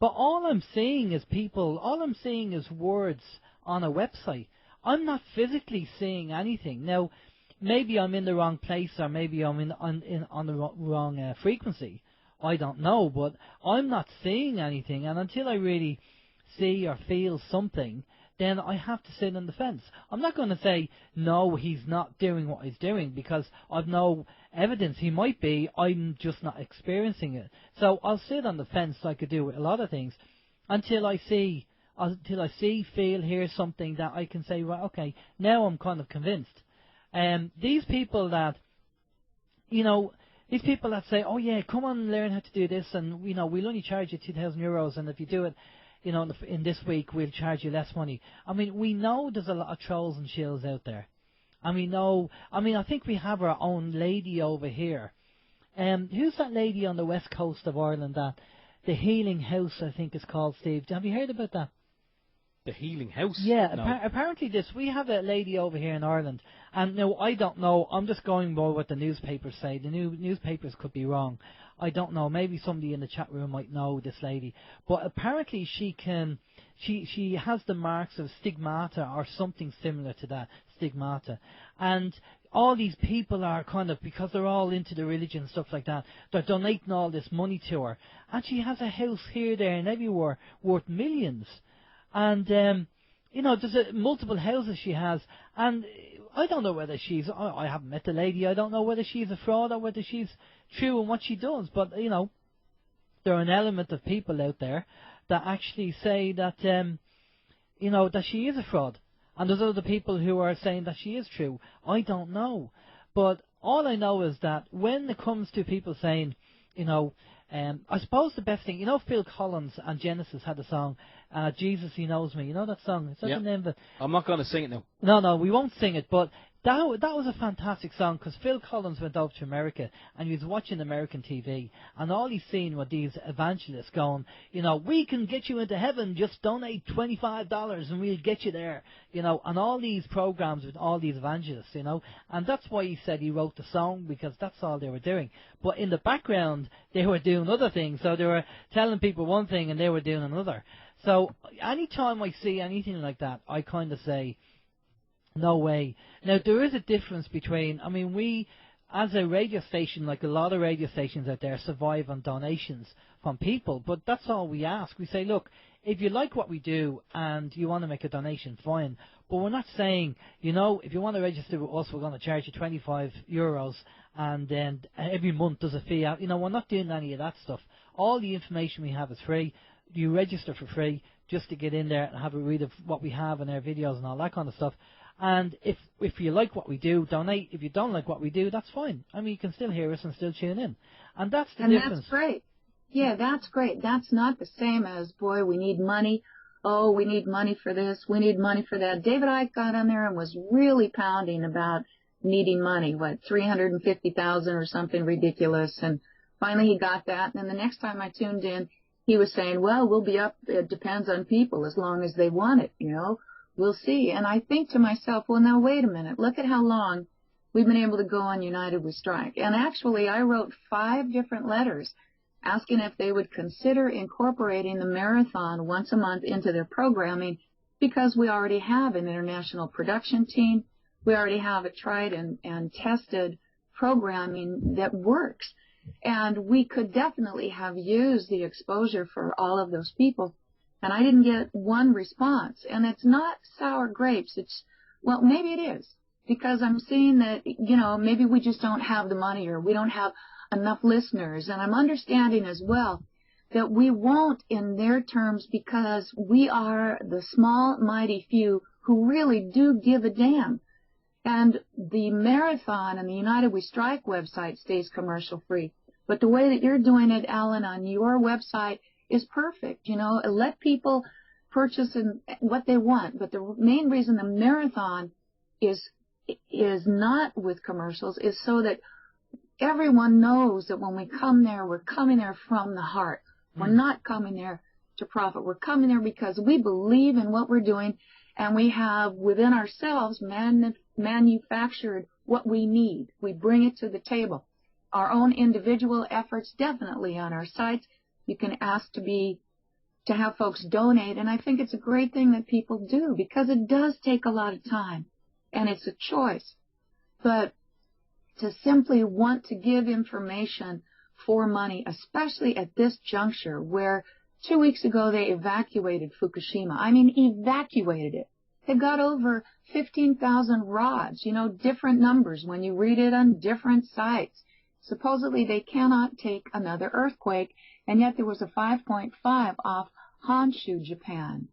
But all I'm seeing is all I'm seeing is words on a website. I'm not physically seeing anything. Now, maybe I'm in the wrong place, or maybe I'm on the wrong frequency. I don't know, but I'm not seeing anything, and until I really see or feel something, then I have to sit on the fence. I'm not going to say, no, he's not doing what he's doing, because I've no evidence he might be. I'm just not experiencing it. So I'll sit on the fence like I do with a lot of things until I see, feel, hear something that I can say, well, okay, now I'm kind of convinced. These people that, These people that say, oh yeah, come on and learn how to do this, and we'll only charge you €2,000, and if you do it, in this week we'll charge you less money. I mean, we know there's a lot of trolls and shills out there. And we know, I think we have our own lady over here. Who's that lady on the west coast of Ireland the Healing House, I think it's called, Steve? Have you heard about that? The Healing House? Yeah, No. apparently we have a lady over here in Ireland, and now I don't know, I'm just going by what the newspapers say. The newspapers could be wrong. I don't know, maybe somebody in the chat room might know this lady, but apparently she has the marks of stigmata or something similar to that, stigmata, and all these people are kind of, because they're all into the religion and stuff like that, they're donating all this money to her, and she has a house here, there and everywhere worth millions. And, there's multiple houses she has, and I don't know whether I haven't met the lady, I don't know whether she's a fraud or whether she's true in what she does, but, there are an element of people out there that actually say that, that she is a fraud. And there's other people who are saying that she is true. I don't know. But all I know is that when it comes to people saying, I suppose the best thing, Phil Collins and Genesis had a song, Jesus, He Knows Me. You know that song? Is that the name of it? I'm not going to sing it now. No, we won't sing it, but that was a fantastic song, because Phil Collins went over to America and he was watching American TV, and all he's seen were these evangelists going, we can get you into heaven, just donate $25 and we'll get you there, and all these programs with all these evangelists, and that's why he said he wrote the song, because that's all they were doing. But in the background, they were doing other things, so they were telling people one thing and they were doing another. So anytime I see anything like that, I kind of say, no way. Now, there is a difference between, we, as a radio station, like a lot of radio stations out there, survive on donations from people, but that's all we ask. We say, look, if you like what we do and you want to make a donation, fine, but we're not saying, if you want to register with us, we're going to charge you €25, and then every month there's a fee out. We're not doing any of that stuff. All the information we have is free. You register for free just to get in there and have a read of what we have in our videos and all that kind of stuff. And if you like what we do, donate. If you don't like what we do, that's fine. You can still hear us and still tune in. And that's the difference. And that's great. Yeah, that's great. That's not the same as, boy, we need money. Oh, we need money for this. We need money for that. David Icke got on there and was really pounding about needing money, $350,000 or something ridiculous. And finally he got that. And then the next time I tuned in, he was saying, well, we'll be up. It depends on people as long as they want it, We'll see. And I think to myself, well, now, wait a minute. Look at how long we've been able to go on United We Strike. And actually, I wrote 5 different letters asking if they would consider incorporating the marathon once a month into their programming, because we already have an international production team. We already have a tried and tested programming that works. And we could definitely have used the exposure for all of those people. And I didn't get one response. And it's not sour grapes. Well, maybe it is, because I'm seeing that, maybe we just don't have the money, or we don't have enough listeners. And I'm understanding as well that we won't in their terms, because we are the small, mighty few who really do give a damn. And the marathon and the United We Strike website stays commercial free. But the way that you're doing it, Alan, on your website is perfect. Let people purchase what they want. But the main reason the marathon is not with commercials is so that everyone knows that when we come there, we're coming there from the heart. We're not coming there to profit. We're coming there because we believe in what we're doing, and we have within ourselves manufactured what we need. We bring it to the table. Our own individual efforts, definitely on our sites. You can ask to have folks donate, and I think it's a great thing that people do, because it does take a lot of time, and it's a choice. But to simply want to give information for money, especially at this juncture where 2 weeks ago they evacuated Fukushima. Evacuated it. They've got over 15,000 rods, different numbers when you read it on different sites. Supposedly they cannot take another earthquake, and yet there was a 5.5 off Honshu, Japan.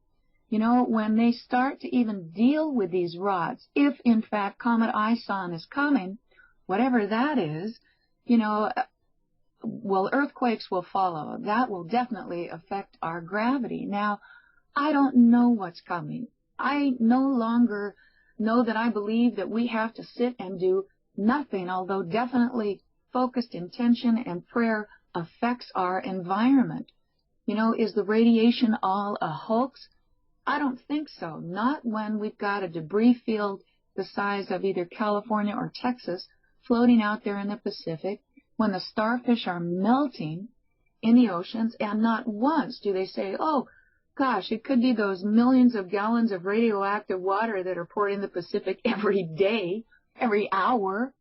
When they start to even deal with these rods, if in fact Comet Ison is coming, whatever that is, well, earthquakes will follow. That will definitely affect our gravity. Now, I don't know what's coming. I no longer know that I believe that we have to sit and do nothing, although definitely focused intention and prayer affects our environment. Is the radiation all a hoax? I don't think so. Not when we've got a debris field the size of either California or Texas floating out there in the Pacific, when the starfish are melting in the oceans, and not once do they say, oh, gosh, it could be those millions of gallons of radioactive water that are poured in the Pacific every day, every hour.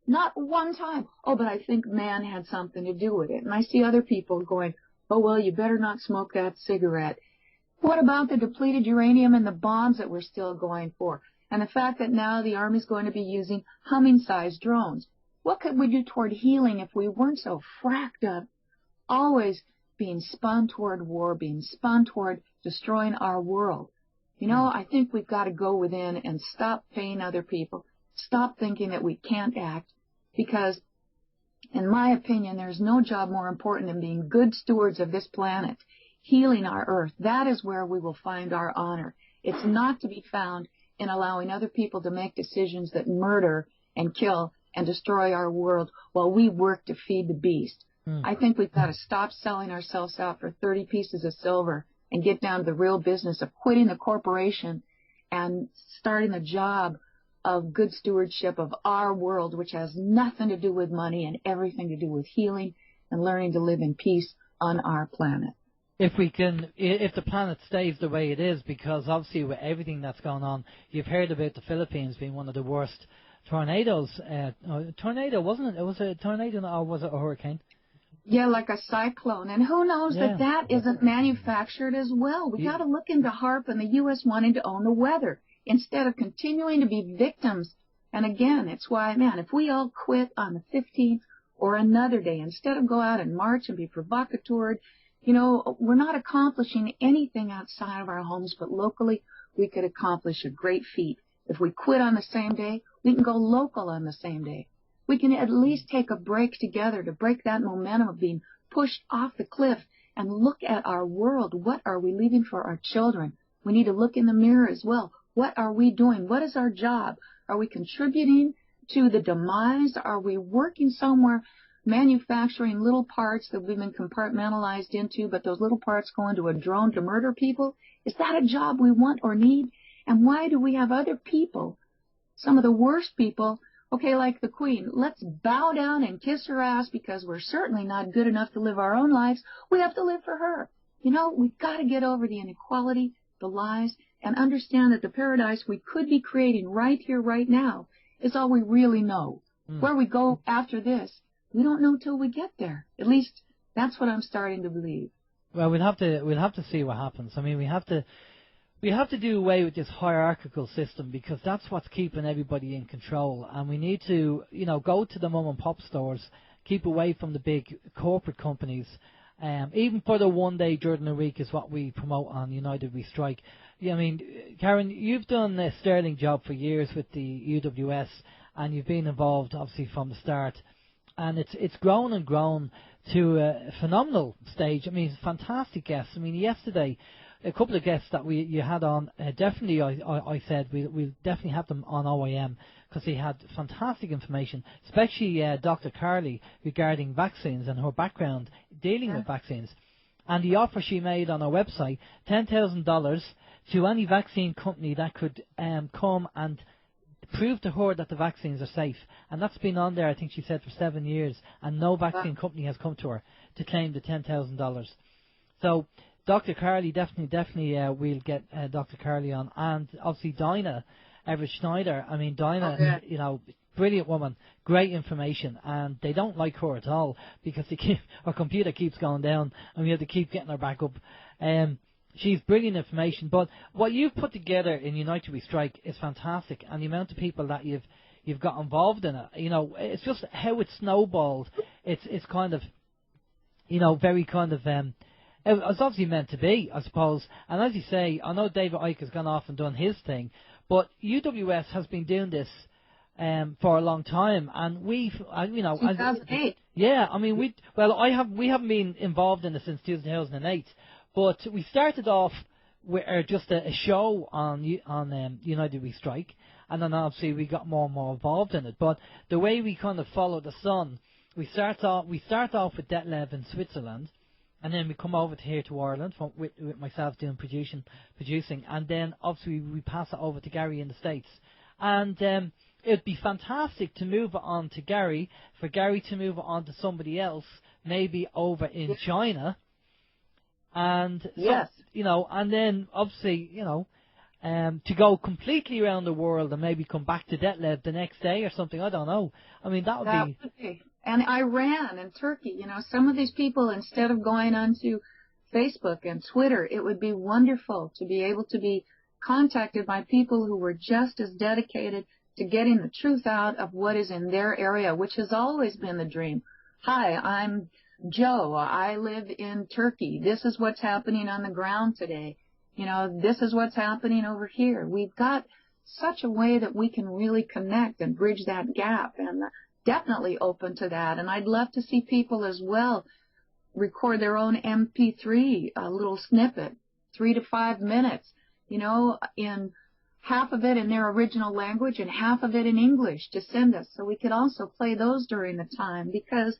Not one time. Oh, but I think man had something to do with it. And I see other people going, oh, well, you better not smoke that cigarette. What about the depleted uranium and the bombs that we're still going for? And the fact that now the Army's going to be using humming-sized drones. What could we do toward healing if we weren't so fracked up, always being spun toward war, being spun toward destroying our world? I think we've got to go within and stop paying other people, stop thinking that we can't act, because, in my opinion, there's no job more important than being good stewards of this planet, healing our earth. That is where we will find our honor. It's not to be found in allowing other people to make decisions that murder and kill and destroy our world while we work to feed the beast. I think we've got to stop selling ourselves out for 30 pieces of silver and get down to the real business of quitting the corporation and starting a job of good stewardship of our world, which has nothing to do with money and everything to do with healing and learning to live in peace on our planet. If the planet stays the way it is, because obviously with everything that's going on, you've heard about the Philippines being one of the worst tornadoes. Tornado, wasn't it? It was a tornado, or was it a hurricane? Yeah, like a cyclone. And who knows that isn't manufactured as well. We got to look into HAARP and the U.S. wanting to own the weather instead of continuing to be victims. And again, it's why, man, if we all quit on the 15th or another day, instead of go out and march and be provocateured, we're not accomplishing anything outside of our homes, but locally we could accomplish a great feat. If we quit on the same day, we can go local on the same day. We can at least take a break together to break that momentum of being pushed off the cliff and look at our world. What are we leaving for our children? We need to look in the mirror as well. What are we doing? What is our job? Are we contributing to the demise? Are we working somewhere manufacturing little parts that we've been compartmentalized into, but those little parts go into a drone to murder people? Is that a job we want or need? And why do we have other people, some of the worst people, okay, like the Queen, let's bow down and kiss her ass because we're certainly not good enough to live our own lives. We have to live for her. We've got to get over the inequality, the lies, and understand that the paradise we could be creating right here, right now, is all we really know. Where we go after this, we don't know till we get there. At least that's what I'm starting to believe. Well, we'll have to see what happens. I mean, we have to do away with this hierarchical system, because that's what's keeping everybody in control. And we need to, go to the mom and pop stores, keep away from the big corporate companies. Even for the one day during the week is what we promote on United We Strike. Yeah, I mean, Karen, you've done a sterling job for years with the UWS, and you've been involved obviously from the start. And it's grown and grown to a phenomenal stage. I mean, it's fantastic guests. I mean, yesterday, a couple of guests that you had on, definitely I said we'll definitely have them on OYM, because they had fantastic information, especially Dr. Carly regarding vaccines and her background dealing with vaccines. And the offer she made on her website, $10,000 to any vaccine company that could come and prove to her that the vaccines are safe. And that's been on there, I think she said, for 7 years, and no vaccine company has come to her to claim the $10,000. So Dr. Carly, definitely we'll get Dr. Carly on. And obviously Dinah Everett Schneider. I mean, Dinah, brilliant woman, great information, and they don't like her at all, because her computer keeps going down and we have to keep getting her back up. She's brilliant information, but what you've put together in United We Strike is fantastic, and the amount of people that you've got involved in it, it's just how it snowballed. It's kind of, very kind of, it's obviously meant to be, I suppose. And as you say, I know David Icke has gone off and done his thing, but UWS has been doing this for a long time, and you know, 2008. yeah, I mean, we haven't been involved in it since 2008, but we started off with just a show on United We Strike, and then obviously we got more and more involved in it. But the way we kind of follow the sun, we start off with Detlev in Switzerland, and then we come over here to Ireland with myself doing producing, and then obviously we pass it over to Gary in the States, and it'd be fantastic to move it on to Gary, for Gary to move it on to somebody else, maybe over in China. And yes, you know, and then obviously, you know, to go completely around the world and maybe come back to Detlev the next day or something. I don't know. I mean, that would be. And Iran and Turkey, you know, some of these people, instead of going onto Facebook and Twitter, it would be wonderful to be able to be contacted by people who were just as dedicated to getting the truth out of what is in their area, which has always been the dream. Hi, I'm Joe, I live in Turkey. This is what's happening on the ground today. You know, this is what's happening over here. We've got such a way that we can really connect and bridge that gap, and definitely open to that. And I'd love to see people as well record their own MP3, a little snippet, 3 to 5 minutes, you know, in half of it in their original language and half of it in English to send us, so we could also play those during the time, because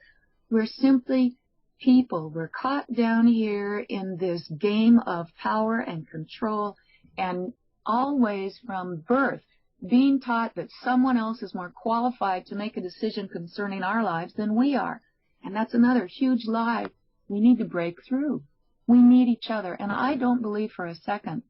we're simply people. We're caught down here in this game of power and control, and always from birth being taught that someone else is more qualified to make a decision concerning our lives than we are. And that's another huge lie we need to break through. We need each other, and I don't believe for a second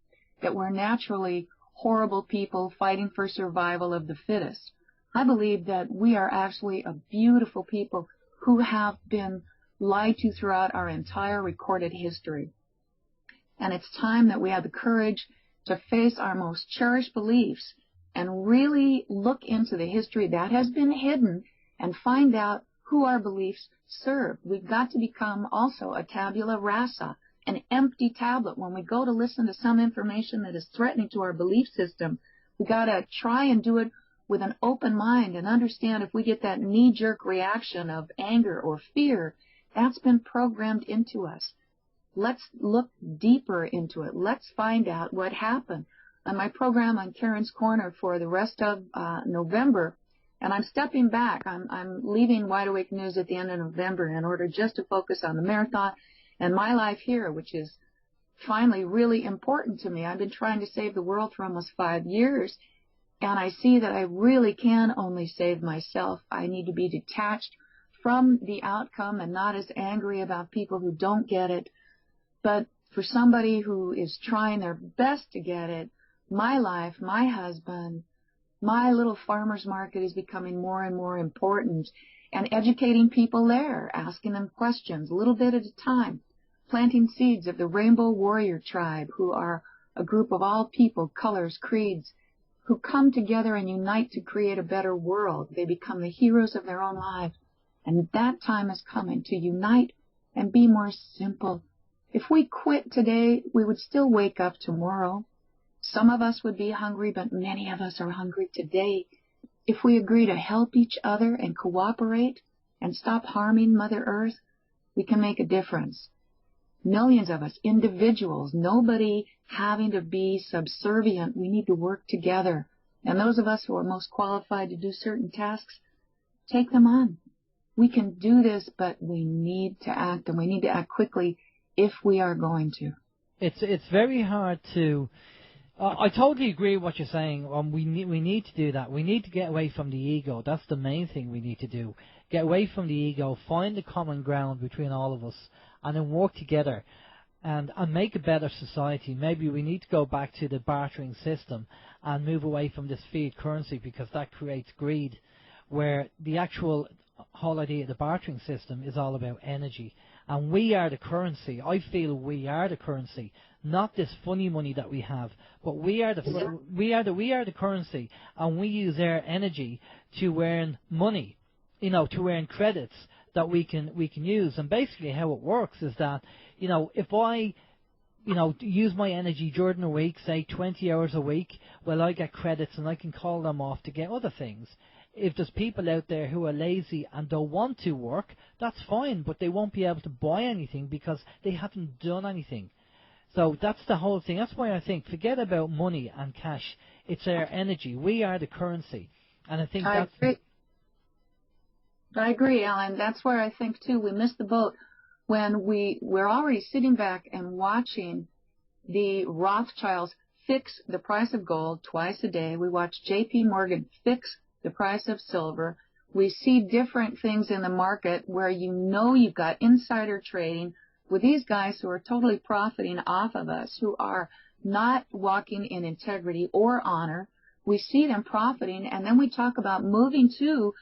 that we're naturally horrible people fighting for survival of the fittest. I believe that we are actually a beautiful people who have been lied to throughout our entire recorded history. And it's time that we have the courage to face our most cherished beliefs and really look into the history that has been hidden and find out who our beliefs serve. We've got to become also a tabula rasa, an empty tablet. When we go to listen to some information that is threatening to our belief system, we've got to try and do it with an open mind and understand if we get that knee-jerk reaction of anger or fear, that's been programmed into us. Let's look deeper into it. Let's find out what happened. On my program on Karen's Corner for the rest of November, and I'm stepping back. I'm leaving Wide Awake News at the end of November in order just to focus on the marathon and my life here, which is finally really important to me. I've been trying to save the world for almost 5 years, and I see that I really can only save myself. I need to be detached from the outcome and not as angry about people who don't get it. But for somebody who is trying their best to get it, my life, my husband, my little farmer's market is becoming more and more important, and educating people there, asking them questions, a little bit at a time, planting seeds of the Rainbow Warrior Tribe, who are a group of all people, colors, creeds, who come together and unite to create a better world. They become the heroes of their own lives. And that time is coming to unite and be more simple. If we quit today, we would still wake up tomorrow. Some of us would be hungry, but many of us are hungry today. If we agree to help each other and cooperate and stop harming Mother Earth, we can make a difference. Millions of us, individuals, nobody having to be subservient. We need to work together. And those of us who are most qualified to do certain tasks, take them on. We can do this, but we need to act, and we need to act quickly if we are going to. It's very hard to... I totally agree with what you're saying. We need to do that. We need to get away from the ego. That's the main thing we need to do. Get away from the ego, find the common ground between all of us, and then work together and make a better society. Maybe we need to go back to the bartering system and move away from this fiat currency, because that creates greed, where the actual whole idea of the bartering system is all about energy. And we are the currency. I feel we are the currency, not this funny money that we have, but we are the currency, and we use our energy to earn money, to earn credits that we can use. And basically how it works is that, if I use my energy during a week, say 20 hours a week, well, I get credits and I can call them off to get other things. if there's people out there who are lazy and don't want to work, that's fine, but they won't be able to buy anything because they haven't done anything. So that's the whole thing. That's why I think, forget about money and cash. It's our energy. We are the currency. And I think I agree, Alan. That's where I think, too, we missed the boat when we're already sitting back and watching the Rothschilds fix the price of gold twice a day. We watch J.P. Morgan fix the price of silver. We see different things in the market where you've got insider trading with these guys who are totally profiting off of us, who are not walking in integrity or honor. We see them profiting, and then we talk about moving to,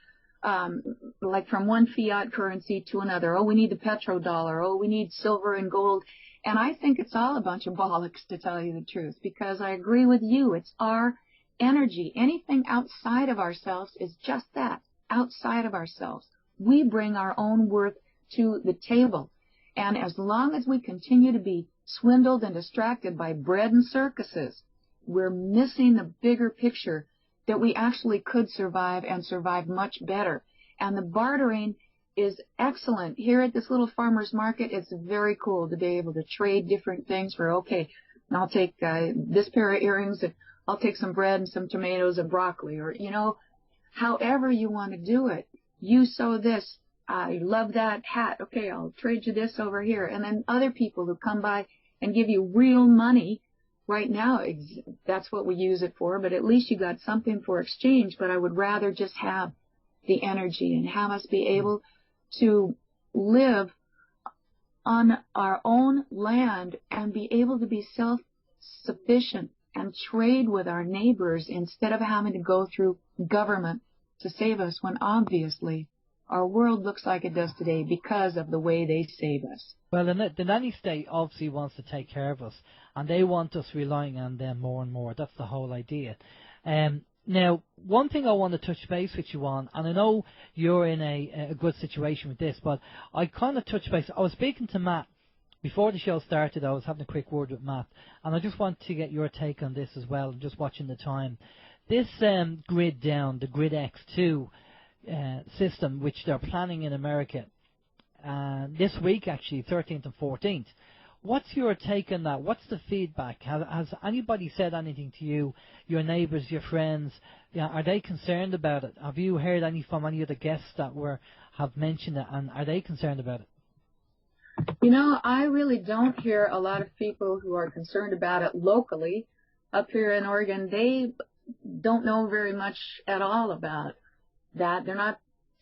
like from one fiat currency to another. Oh, we need the petrodollar. Oh, we need silver and gold. And I think it's all a bunch of bollocks, to tell you the truth, because I agree with you. It's our energy. Anything outside of ourselves is just that, outside of ourselves. We bring our own worth to the table. And as long as we continue to be swindled and distracted by bread and circuses, we're missing the bigger picture that we actually could survive and survive much better. And the bartering is excellent. Here at this little farmer's market, it's very cool to be able to trade different things for, okay, I'll take this pair of earrings, and I'll take some bread and some tomatoes and broccoli, or, however you want to do it. You sew this. I love that hat. Okay, I'll trade you this over here. And then other people who come by and give you real money. Right now, that's what we use it for, but at least you got something for exchange. But I would rather just have the energy and have us be able to live on our own land and be able to be self-sufficient and trade with our neighbors instead of having to go through government to save us, when obviously our world looks like it does today because of the way they save us. Well, the nanny state obviously wants to take care of us, and they want us relying on them more and more. That's the whole idea. Now, one thing I want to touch base with you on, and I know you're in a good situation with this, but I kind of touch base. I was speaking to Matt before the show started. I was having a quick word with Matt, and I just want to get your take on this as well, just watching the time. This grid down, the Grid X2 system, which they're planning in America this week, actually, 13th and 14th. What's your take on that? What's the feedback? Has anybody said anything to you, your neighbours, your friends? Are they concerned about it? Have you heard any from any of the guests that have mentioned it, and are they concerned about it? I really don't hear a lot of people who are concerned about it locally. Up here in Oregon, they don't know very much at all about that. They're not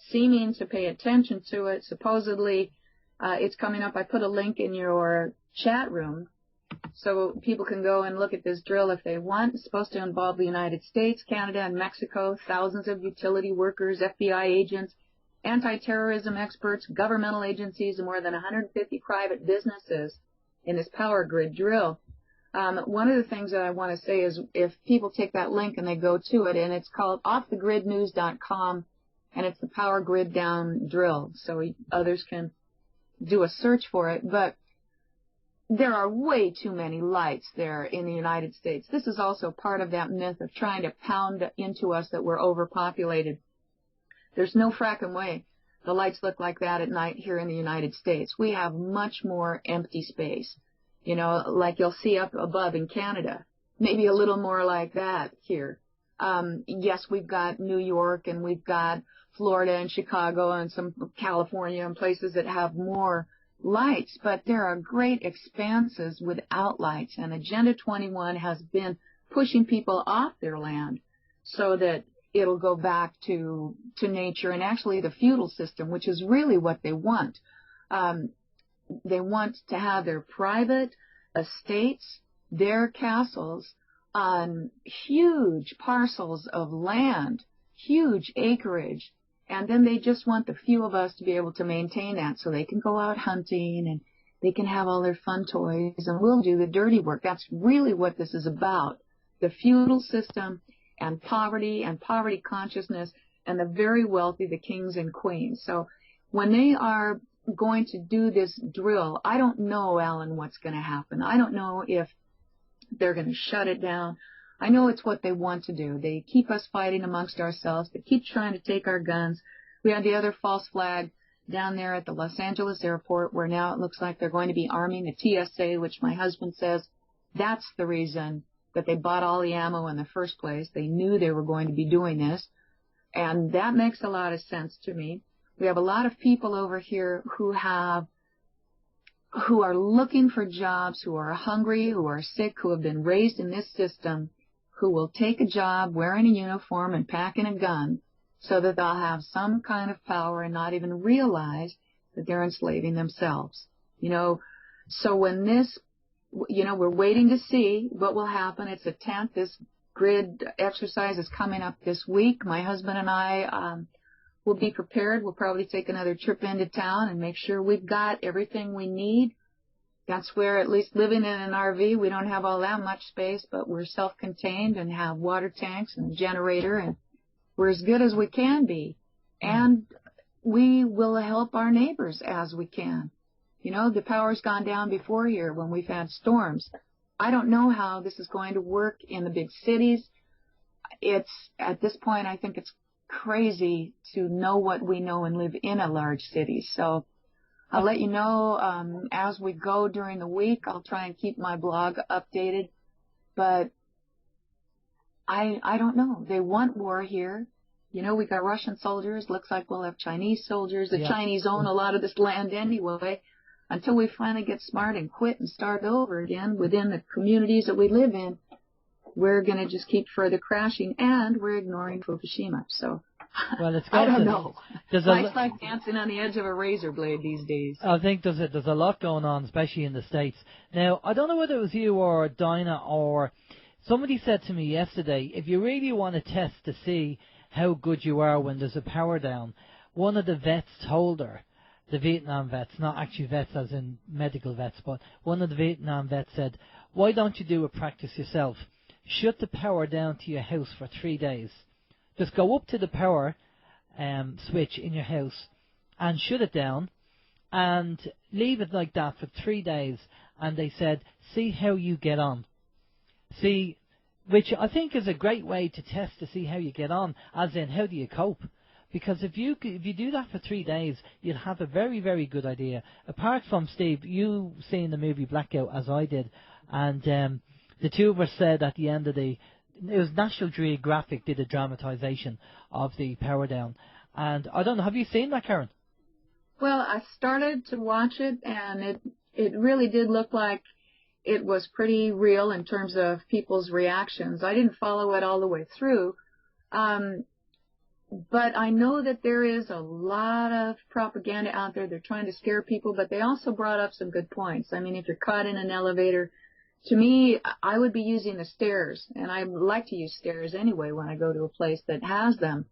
seeming to pay attention to it. Supposedly, it's coming up. I put a link in your chat room so people can go and look at this drill if they want. It's supposed to involve the United States, Canada, and Mexico, thousands of utility workers, FBI agents, anti-terrorism experts, governmental agencies, and more than 150 private businesses in this power grid drill. One of the things that I want to say is if people take that link and they go to it, and it's called offthegridnews.com, and it's the power grid down drill, so others can do a search for it. But there are way too many lights there in the United States. This is also part of that myth of trying to pound into us that we're overpopulated. There's no fracking way the lights look like that at night here in the United States. We have much more empty space, like you'll see up above in Canada. Maybe a little more like that here. Yes, we've got New York, and we've got Florida and Chicago and some California and places that have more lights, but there are great expanses without lights, and Agenda 21 has been pushing people off their land so that it'll go back to nature and actually the feudal system, which is really what they want. They want to have their private estates, their castles on huge parcels of land, huge acreage, and then they just want the few of us to be able to maintain that so they can go out hunting and they can have all their fun toys, and we'll do the dirty work. That's really what this is about, the feudal system and poverty consciousness and the very wealthy, the kings and queens. So when they are going to do this drill, I don't know, Alan, what's going to happen. I don't know if they're going to shut it down. I know it's what they want to do. They keep us fighting amongst ourselves. They keep trying to take our guns. We had the other false flag down there at the Los Angeles airport, where now it looks like they're going to be arming the TSA, which my husband says that's the reason that they bought all the ammo in the first place. They knew they were going to be doing this, and that makes a lot of sense to me. We have a lot of people over here who are looking for jobs, who are hungry, who are sick, who have been raised in this system, who will take a job wearing a uniform and packing a gun so that they'll have some kind of power and not even realize that they're enslaving themselves. So when this, we're waiting to see what will happen. It's a 10th. This grid exercise is coming up this week. My husband and I will be prepared. We'll probably take another trip into town and make sure we've got everything we need. That's where, at least living in an RV, we don't have all that much space, but we're self-contained and have water tanks and a generator, and we're as good as we can be. And we will help our neighbors as we can. The power's gone down before here when we've had storms. I don't know how this is going to work in the big cities. At this point, I think it's crazy to know what we know and live in a large city. So I'll let you know as we go during the week. I'll try and keep my blog updated. But I don't know. They want war here. We got Russian soldiers. Looks like we'll have Chinese soldiers. The Chinese own a lot of this land anyway. Until we finally get smart and quit and start over again within the communities that we live in, we're going to just keep further crashing, and we're ignoring Fukushima. So, well, I don't know. It's like dancing on the edge of a razor blade these days. I think there's a lot going on, especially in the States. Now, I don't know whether it was you or Dinah or somebody said to me yesterday, if you really want to test to see how good you are when there's a power down, one of the vets told her, the Vietnam vets, not actually vets as in medical vets, but one of the Vietnam vets said, why don't you do a practice yourself? Shut the power down to your house for 3 days. Just go up to the power switch in your house and shut it down and leave it like that for 3 days. And they said, see how you get on. See, which I think is a great way to test to see how you get on, as in how do you cope. Because if you do that for 3 days, you'll have a very, very good idea. Apart from, Steve, you seeing the movie Blackout as I did, and the two of us said at the end of it was National Geographic did a dramatisation of the power down. And I don't know, have you seen that, Karen? Well, I started to watch it, and it really did look like it was pretty real in terms of people's reactions. I didn't follow it all the way through. But I know that there is a lot of propaganda out there. They're trying to scare people, but they also brought up some good points. I mean, if you're caught in an elevator, to me, I would be using the stairs, and I like to use stairs anyway when I go to a place that has them,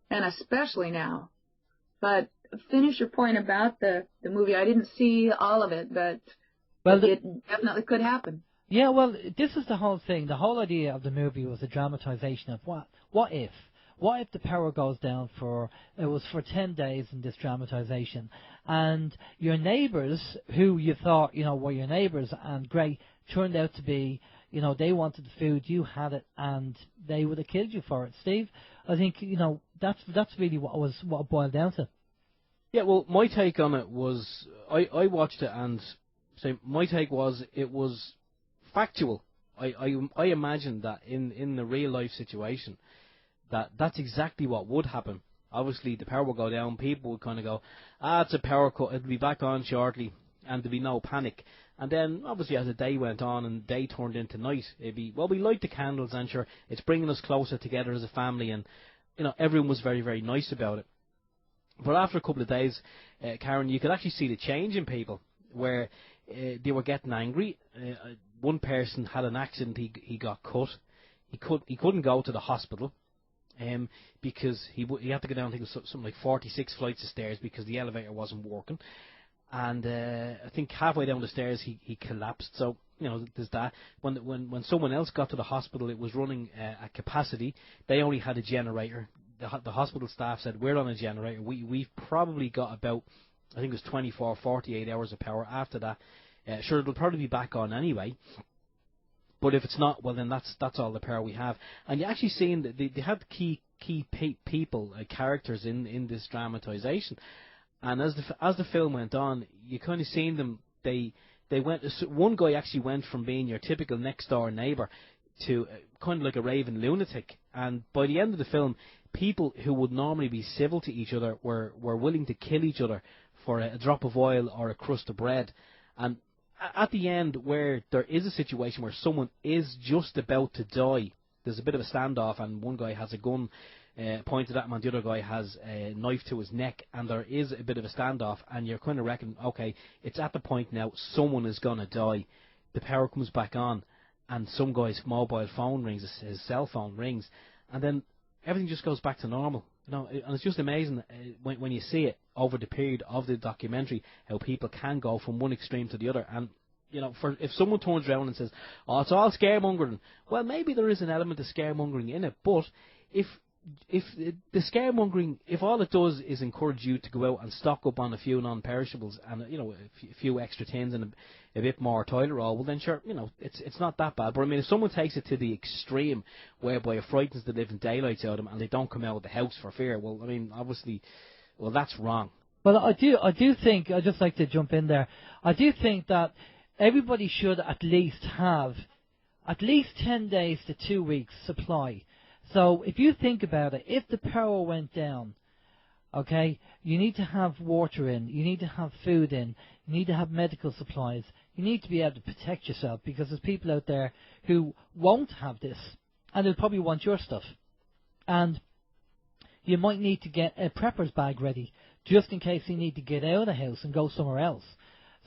and especially now. But finish your point about the movie. I didn't see all of it, but it definitely could happen. Yeah, well, this is the whole thing. The whole idea of the movie was a dramatization of what if? What if the power goes down for 10 days in this dramatization, and your neighbours, who you thought, were your neighbours and great, turned out to be, they wanted the food, you had it, and they would have killed you for it. Steve, I think, that's really what it boiled down to. Yeah, well, my take on it was, I watched it, and my take was it was factual. I imagined that in the real life situation, that's exactly what would happen. Obviously, the power would go down, people would kind of go, it's a power cut, it'll be back on shortly, and there'd be no panic. And then, obviously, as the day went on and day turned into night, it'd be, well, we light the candles, and sure, it's bringing us closer together as a family, and, everyone was very, very nice about it. But after a couple of days, Karen, you could actually see the change in people, where they were getting angry. One person had an accident, he got cut. He couldn't go to the hospital. Because he had to go down, I think, something like 46 flights of stairs because the elevator wasn't working, and I think halfway down the stairs he collapsed. So there's that. When someone else got to the hospital, it was running at capacity. They only had a generator. The hospital staff said, we're on a generator. We've probably got about, I think it was 24, 48 hours of power. After that, sure, it'll probably be back on anyway. But if it's not, well, then that's all the power we have. And you're actually seeing that they had key people, characters in this dramatisation. And as the film went on, you kind of seen them. They went. One guy actually went from being your typical next door neighbour to kind of like a raving lunatic. And by the end of the film, people who would normally be civil to each other were willing to kill each other for a drop of oil or a crust of bread. And at the end, where there is a situation where someone is just about to die, there's a bit of a standoff, and one guy has a gun pointed at him, and the other guy has a knife to his neck, and there is a bit of a standoff, and you're kind of reckoning, okay, it's at the point now someone is going to die. The power comes back on, and some guy's mobile phone rings, his cell phone rings, and then everything just goes back to normal. And it's just amazing when you see it over the period of the documentary, how people can go from one extreme to the other. And if someone turns around and says, "Oh, it's all scaremongering," well, maybe there is an element of scaremongering in it. But if the scaremongering, if all it does is encourage you to go out and stock up on a few non-perishables and a few extra tins and a bit more toilet roll, well then sure, it's not that bad. But I mean, if someone takes it to the extreme whereby it frightens the living daylights out of them and they don't come out of the house for fear, well, I mean, obviously, well, that's wrong. Well, I do think, I'd just like to jump in there, I do think that everybody should at least have at least 10 days to 2 weeks supply. So if you think about it, if the power went down, okay, you need to have water in, you need to have food in, you need to have medical supplies, you need to be able to protect yourself, because there's people out there who won't have this, and they'll probably want your stuff. And you might need to get a prepper's bag ready, just in case you need to get out of the house and go somewhere else.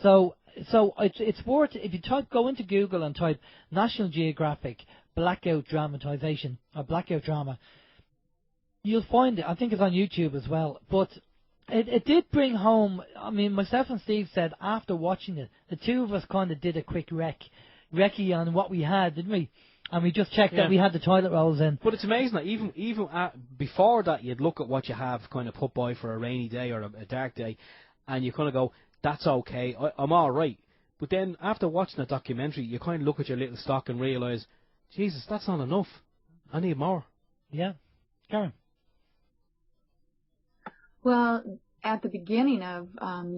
So it's worth, if you go into Google and type National Geographic blackout dramatization or blackout drama, you'll find it. I think it's on YouTube as well. But it did bring home, I mean, myself and Steve said after watching it, the two of us kind of did a quick recce on what we had, didn't we? And we just checked that we had the toilet rolls in. But it's amazing that even before that, you'd look at what you have kind of put by for a rainy day or a dark day, and you kind of go, that's okay, I'm all right. But then after watching the documentary, you kind of look at your little stock and realise, Jesus, that's not enough. I need more. Yeah. Karen? Well, at the beginning of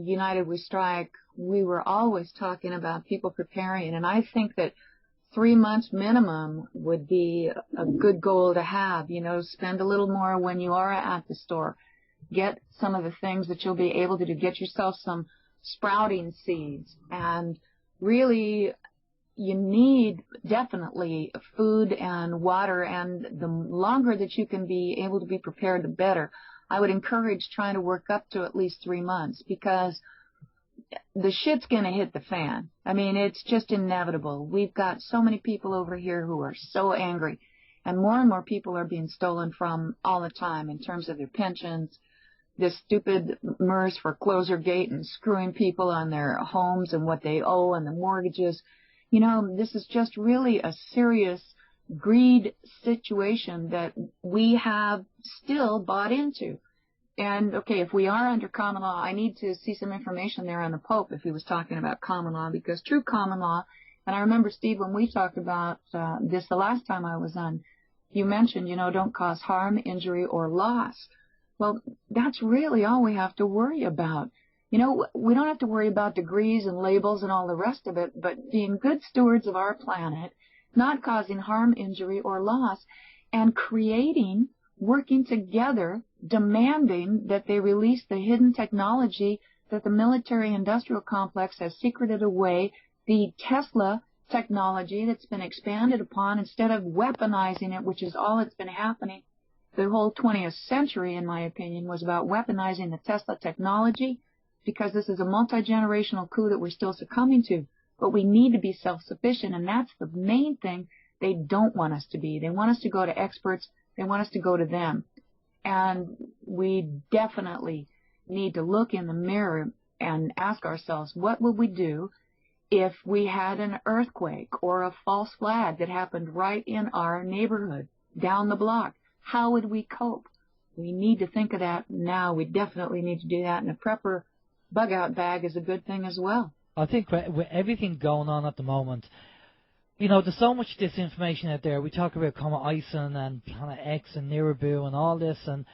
United We Strike, we were always talking about people preparing, and I think that 3 months minimum would be a good goal to have. Spend a little more when you are at the store. Get some of the things that you'll be able to do. Get yourself some sprouting seeds, and really you need definitely food and water, and the longer that you can be able to be prepared, the better. I would encourage trying to work up to at least 3 months, because the shit's going to hit the fan. I mean, it's just inevitable. We've got so many people over here who are so angry, and more people are being stolen from all the time in terms of their pensions, this stupid MERS foreclosure gate and screwing people on their homes and what they owe and the mortgages. This is just really a serious greed situation that we have still bought into. And, okay, if we are under common law, I need to see some information there on the Pope if he was talking about common law, because true common law, and I remember, Steve, when we talked about this the last time I was on, you mentioned, don't cause harm, injury, or loss. Well, that's really all we have to worry about. We don't have to worry about degrees and labels and all the rest of it, but being good stewards of our planet, not causing harm, injury, or loss, and working together, demanding that they release the hidden technology that the military-industrial complex has secreted away, the Tesla technology that's been expanded upon, instead of weaponizing it, which is all that's been happening. The whole 20th century, in my opinion, was about weaponizing the Tesla technology, because this is a multi-generational coup that we're still succumbing to. But we need to be self-sufficient, and that's the main thing they don't want us to be. They want us to go to experts. They want us to go to them. And we definitely need to look in the mirror and ask ourselves, what would we do if we had an earthquake or a false flag that happened right in our neighborhood, down the block? How would we cope? We need to think of that now. We definitely need to do that, and a prepper bug-out bag is a good thing as well. I think with everything going on at the moment, there's so much disinformation out there. We talk about Comet Ison and Planet X and Nibiru and all this, and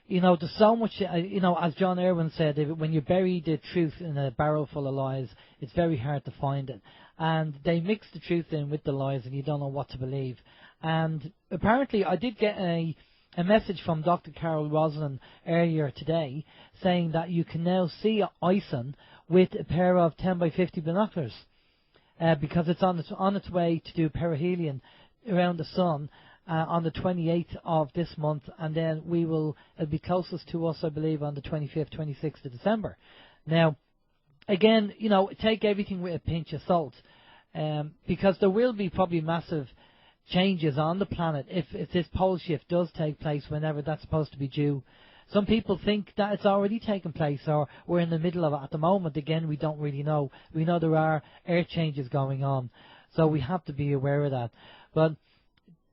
there's so much. As John Irwin said, when you bury the truth in a barrel full of lies, it's very hard to find it. And they mix the truth in with the lies, and you don't know what to believe. And apparently, I did get a message from Dr. Carol Roslin earlier today saying that you can now see Ison with a pair of 10 by 50 binoculars. Because it's on its way to do perihelion around the sun on the 28th of this month, and then it'll be closest to us, I believe, on the 25th, 26th of December. Now, again, take everything with a pinch of salt, because there will be probably massive changes on the planet if this pole shift does take place whenever that's supposed to be due. Some people think that it's already taken place, or we're in the middle of it at the moment. Again, we don't really know. We know there are earth changes going on, so we have to be aware of that. But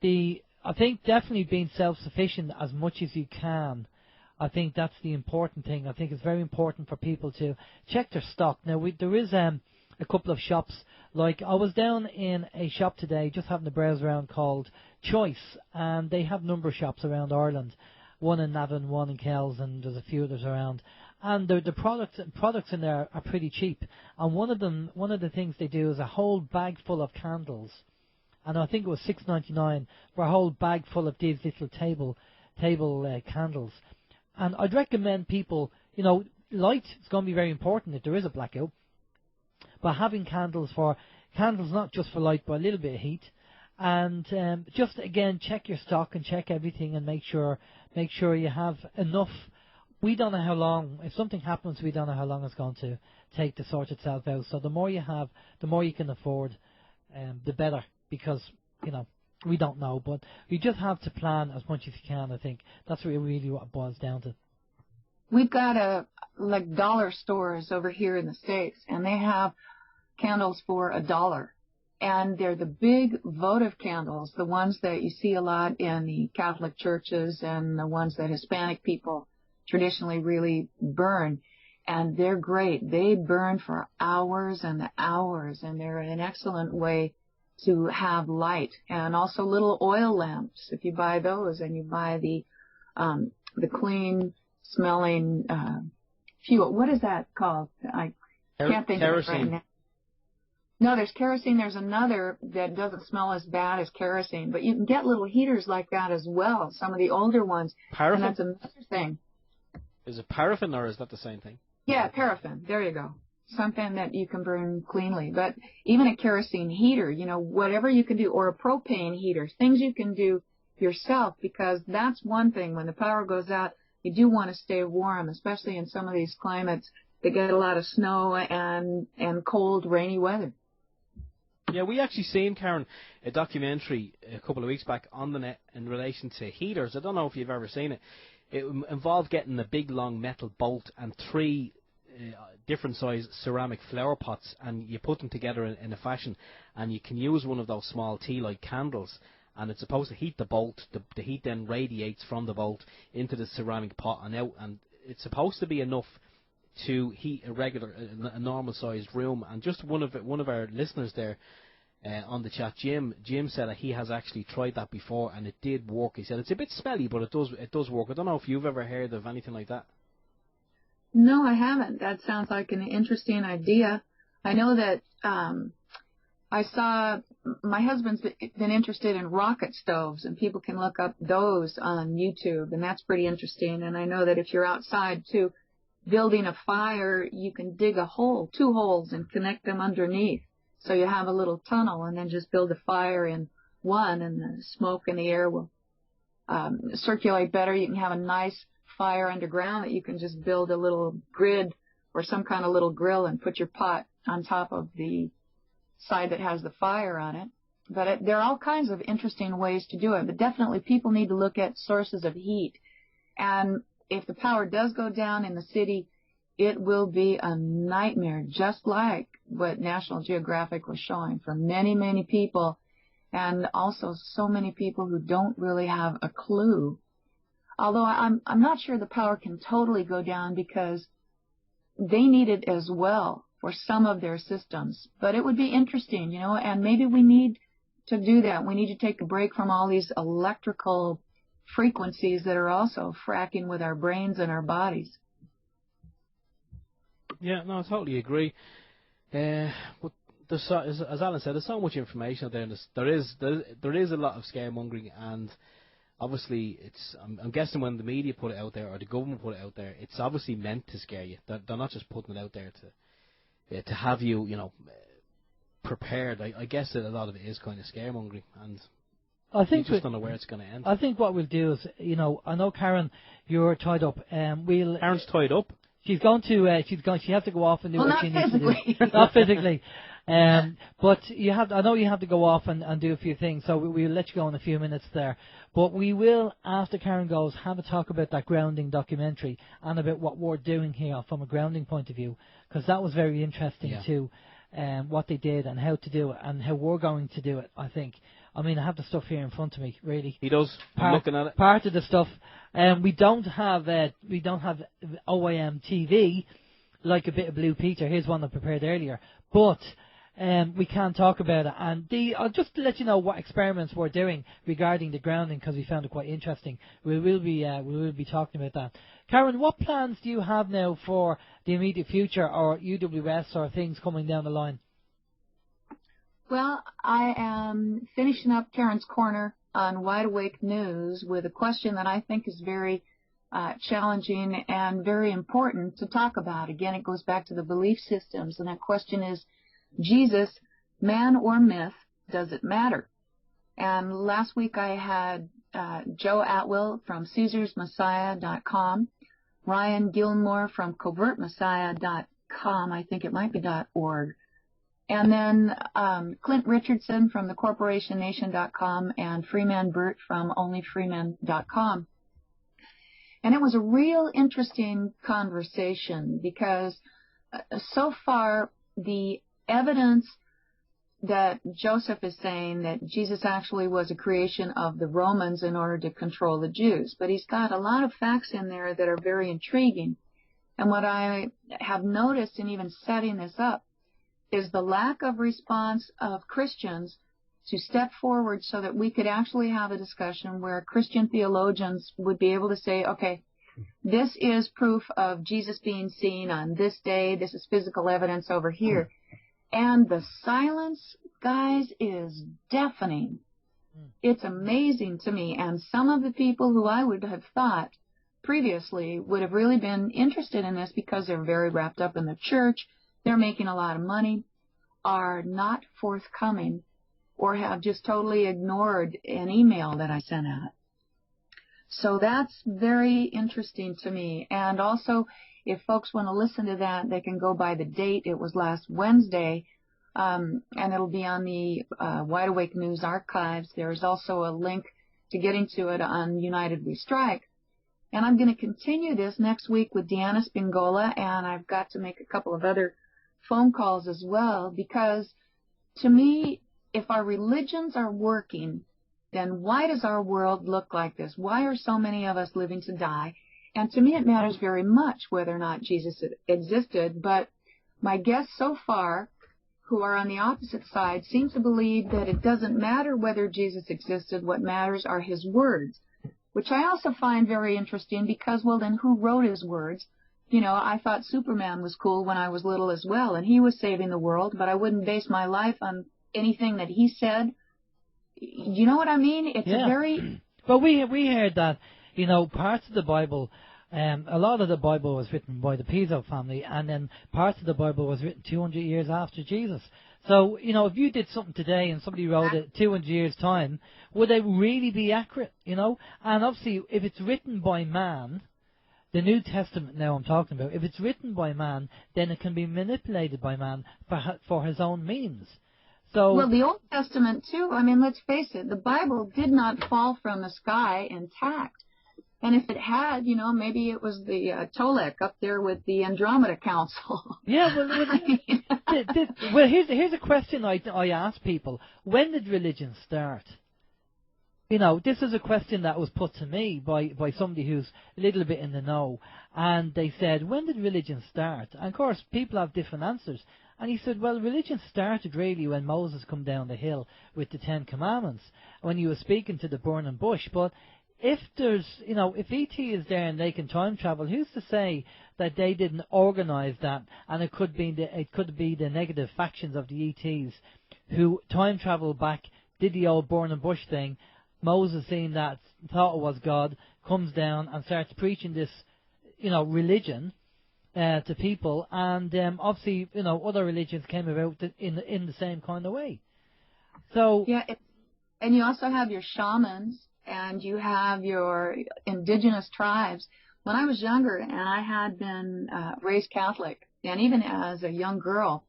I think definitely being self-sufficient as much as you can, I think that's the important thing. I think it's very important for people to check their stock. Now, there is a couple of shops. Like, I was down in a shop today, just having a browse around, called Choice, and they have a number of shops around Ireland. One in Navan, one in Kells, and there's a few others around. And the products in there are pretty cheap. And one of the things they do is a whole bag full of candles, and I think it was $6.99 for a whole bag full of these little table candles. And I'd recommend people, light is going to be very important if there is a blackout. But having candles not just for light, but a little bit of heat. And just again, check your stock and check everything, and make sure you have enough. We don't know how long. If something happens, we don't know how long it's going to take to sort itself out. So the more you have, the more you can afford, the better. Because we don't know, but you just have to plan as much as you can. I think that's really what it boils down to. We've got dollar stores over here in the States, and they have candles for $1. And they're the big votive candles, the ones that you see a lot in the Catholic churches and the ones that Hispanic people traditionally really burn. And they're great. They burn for hours and hours, and they're an excellent way to have light. And also little oil lamps, if you buy those, and you buy the clean smelling fuel. What is that called? I can't think of it right now. No, there's kerosene. There's another that doesn't smell as bad as kerosene, but you can get little heaters like that as well. Some of the older ones. Paraffin? And that's another thing. Is it paraffin, or is that the same thing? Yeah, paraffin. There you go. Something that you can burn cleanly. But even a kerosene heater, whatever you can do, or a propane heater, things you can do yourself, because that's one thing. When the power goes out, you do want to stay warm, especially in some of these climates that get a lot of snow and cold, rainy weather. Yeah, we actually seen, Karen, a documentary a couple of weeks back on the net in relation to heaters. I don't know if you've ever seen it. It involved getting a big long metal bolt and 3 different size ceramic flower pots, and you put them together in a fashion, and you can use one of those small tea-light candles, and it's supposed to heat the bolt. The heat then radiates from the bolt into the ceramic pot and out, and it's supposed to be enough to heat a normal sized room. And just one of our listeners there on the chat, Jim said that he has actually tried that before, and it did work. He said it's a bit smelly, but it does work. I don't know if you've ever heard of anything like that. No, I haven't. That sounds like an interesting idea. I know that I saw my husband's been interested in rocket stoves, and people can look up those on YouTube, and that's pretty interesting. And I know that if you're outside too, building a fire, you can dig a hole, 2 holes, and connect them underneath. So you have a little tunnel, and then just build a fire in one, and the smoke in the air will circulate better. You can have a nice fire underground that you can just build a little grid or some kind of little grill and put your pot on top of the side that has the fire on it. But there are all kinds of interesting ways to do it. But definitely people need to look at sources of heat. And if the power does go down in the city, it will be a nightmare, just like what National Geographic was showing for many, many people, and also so many people who don't really have a clue. Although I'm not sure the power can totally go down, because they need it as well for some of their systems. But it would be interesting, and maybe we need to do that. We need to take a break from all these electrical frequencies that are also fracking with our brains and our bodies. Yeah, no, I totally agree. But there's as Alan said, there's so much information out there. And there is a lot of scaremongering, and obviously I'm guessing when the media put it out there or the government put it out there, it's obviously meant to scare you. They're not just putting it out there to have you, prepared. I guess that a lot of it is kind of scaremongering, and I think you just don't know where it's going to end. I think what we'll do is, I know Karen, you're tied up. Karen's tied up. She has to go off and do what she needs to do. Not physically. But I know you have to go off and do a few things, so we'll let you go in a few minutes there. But we will, after Karen goes, have a talk about that grounding documentary and about what we're doing here from a grounding point of view, because that was very interesting too, what they did and how to do it and how we're going to do it, I think. I mean, I have the stuff here in front of me, really. He does. I'm looking at it. Part of the stuff. We don't have OYM TV, like a bit of Blue Peter. Here's one I prepared earlier. But we can talk about it. And I'll just let you know what experiments we're doing regarding the grounding, because we found it quite interesting. We will be talking about that. Karen, what plans do you have now for the immediate future, or UWS, or things coming down the line? Well, I am finishing up Karen's Corner on Wide Awake News with a question that I think is very challenging and very important to talk about. Again, it goes back to the belief systems, and that question is, Jesus, man or myth, does it matter? And last week I had Joe Atwill from CaesarsMessiah.com, Ryan Gilmore from CovertMessiah.com, I think it might be .org, and then Clint Richardson from thecorporationnation.com and Freeman Burt from onlyfreeman.com. And it was a real interesting conversation because so far the evidence that Joseph is saying that Jesus actually was a creation of the Romans in order to control the Jews, but he's got a lot of facts in there that are very intriguing. And what I have noticed in even setting this up is the lack of response of Christians to step forward so that we could actually have a discussion where Christian theologians would be able to say, okay, this is proof of Jesus being seen on this day, this is physical evidence over here. And the silence, guys, is deafening. It's amazing to me. And some of the people who I would have thought previously would have really been interested in this because they're very wrapped up in the church, they're making a lot of money, are not forthcoming or have just totally ignored an email that I sent out. So that's very interesting to me. And also, if folks want to listen to that, they can go by the date. It was last Wednesday, and it'll be on the Wide Awake News archives. There's also a link to getting to it on United We Strike. And I'm going to continue this next week with Deanna Spingola, and I've got to make a couple of other phone calls as well, because to me, if our religions are working, then why does our world look like this? Why are so many of us living to die? And to me, it matters very much whether or not Jesus existed, but my guests so far, who are on the opposite side, seem to believe that it doesn't matter whether Jesus existed. What matters are his words, which I also find very interesting because, well, then who wrote his words? I thought Superman was cool when I was little as well, and he was saving the world, but I wouldn't base my life on anything that he said. You know what I mean? It's a very... But we heard that, parts of the Bible, a lot of the Bible was written by the Piso family, and then parts of the Bible was written 200 years after Jesus. So, if you did something today and somebody wrote it 200 years' time, would they really be accurate, And obviously, if it's written by man, the New Testament now I'm talking about, if it's written by man, then it can be manipulated by man for his own means. So, well, the Old Testament, too, let's face it, the Bible did not fall from the sky intact. And if it had, maybe it was the Tolek up there with the Andromeda Council. Yeah, well, here's a question I ask people. When did religion start? This is a question that was put to me by somebody who's a little bit in the know. And they said, when did religion start? And, of course, people have different answers. And he said, well, religion started really when Moses come down the hill with the Ten Commandments, when he was speaking to the burning bush. But if there's, if ET is there and they can time travel, who's to say that they didn't organise that, and it could be the negative factions of the ETs who time travel back, did the old burning bush thing. Moses, seeing that, thought it was God, comes down and starts preaching this, religion to people, and obviously, other religions came about in the same kind of way. So yeah, and you also have your shamans, and you have your indigenous tribes. When I was younger, and I had been raised Catholic, and even as a young girl,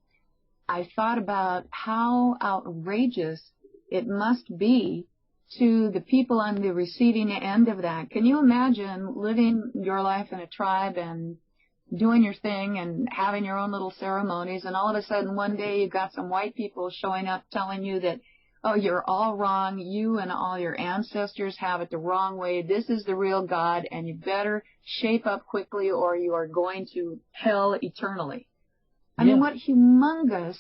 I thought about how outrageous it must be to the people on the receiving end of that. Can you imagine living your life in a tribe and doing your thing and having your own little ceremonies, and all of a sudden one day you've got some white people showing up telling you that, oh, you're all wrong, you and all your ancestors have it the wrong way, this is the real God, and you better shape up quickly or you are going to hell eternally. I mean, what humongous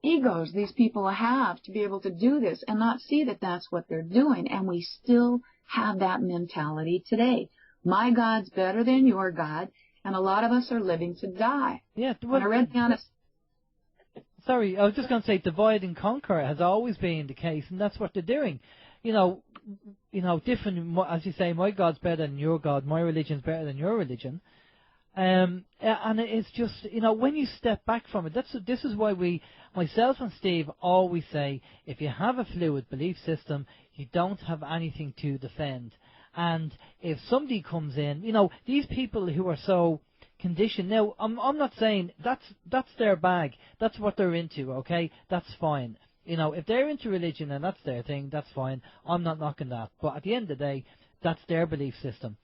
egos these people have to be able to do this and not see that that's what they're doing. And we still have that mentality today. My God's better than your God, and a lot of us are living to die. Yeah, when I read the honest. Sorry, I was just going to say divide and conquer has always been the case, and that's what they're doing. Different, as you say, my God's better than your God, my religion's better than your religion. And it's just, when you step back from it, this is why myself and Steve always say, if you have a fluid belief system, you don't have anything to defend. And if somebody comes in, these people who are so conditioned, now, I'm not saying that's their bag, that's what they're into, okay, that's fine. If they're into religion and that's their thing, that's fine, I'm not knocking that. But at the end of the day, that's their belief system.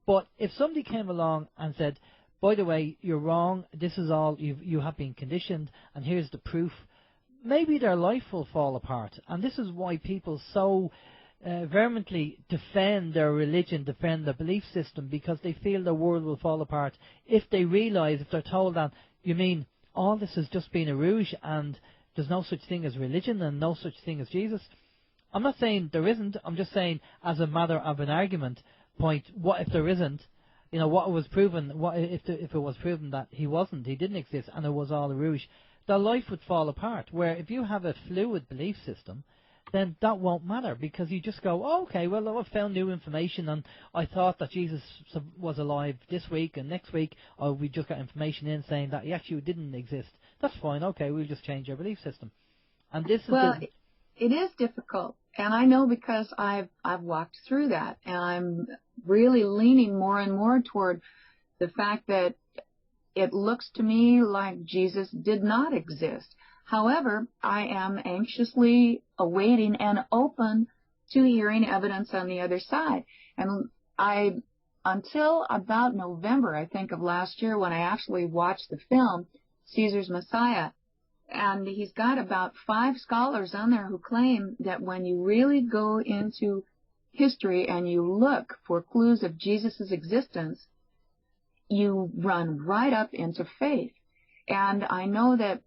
But if somebody came along and said, by the way, you're wrong, this is all, you have been conditioned, and here's the proof, maybe their life will fall apart. And this is why people so vehemently defend their religion, defend their belief system, because they feel the world will fall apart if they realise, if they're told that, you mean all this has just been a rouge and there's no such thing as religion and no such thing as Jesus. I'm not saying there isn't, I'm just saying as a matter of an argument point, what if there isn't? What was proven? What if it was proven that he didn't exist, and it was all a rouge? Their life would fall apart. Where if you have a fluid belief system, then that won't matter, because you just go, oh, okay, well, I've found new information, and I thought that Jesus was alive this week, and next week we just got information in saying that he actually didn't exist. That's fine. Okay, we'll just change our belief system. And this is it is difficult, and I know because I've walked through that, and I'm really leaning more and more toward the fact that it looks to me like Jesus did not exist. However, I am anxiously awaiting and open to hearing evidence on the other side. And until about November, I think, of last year, when I actually watched the film, Caesar's Messiah, and he's got about 5 scholars on there who claim that when you really go into history and you look for clues of Jesus' existence, you run right up into faith. And I know that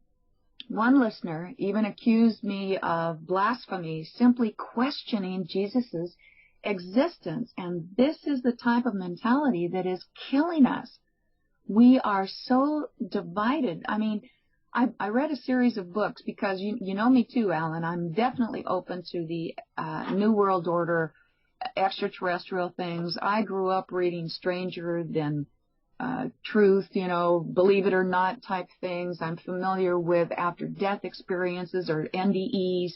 one listener even accused me of blasphemy, simply questioning Jesus' existence. And this is the type of mentality that is killing us. We are so divided. I mean, I read a series of books because you know me too, Alan. I'm definitely open to the New World Order, extraterrestrial things. I grew up reading Stranger Than Truth, believe it or not type things. I'm familiar with after-death experiences or NDEs,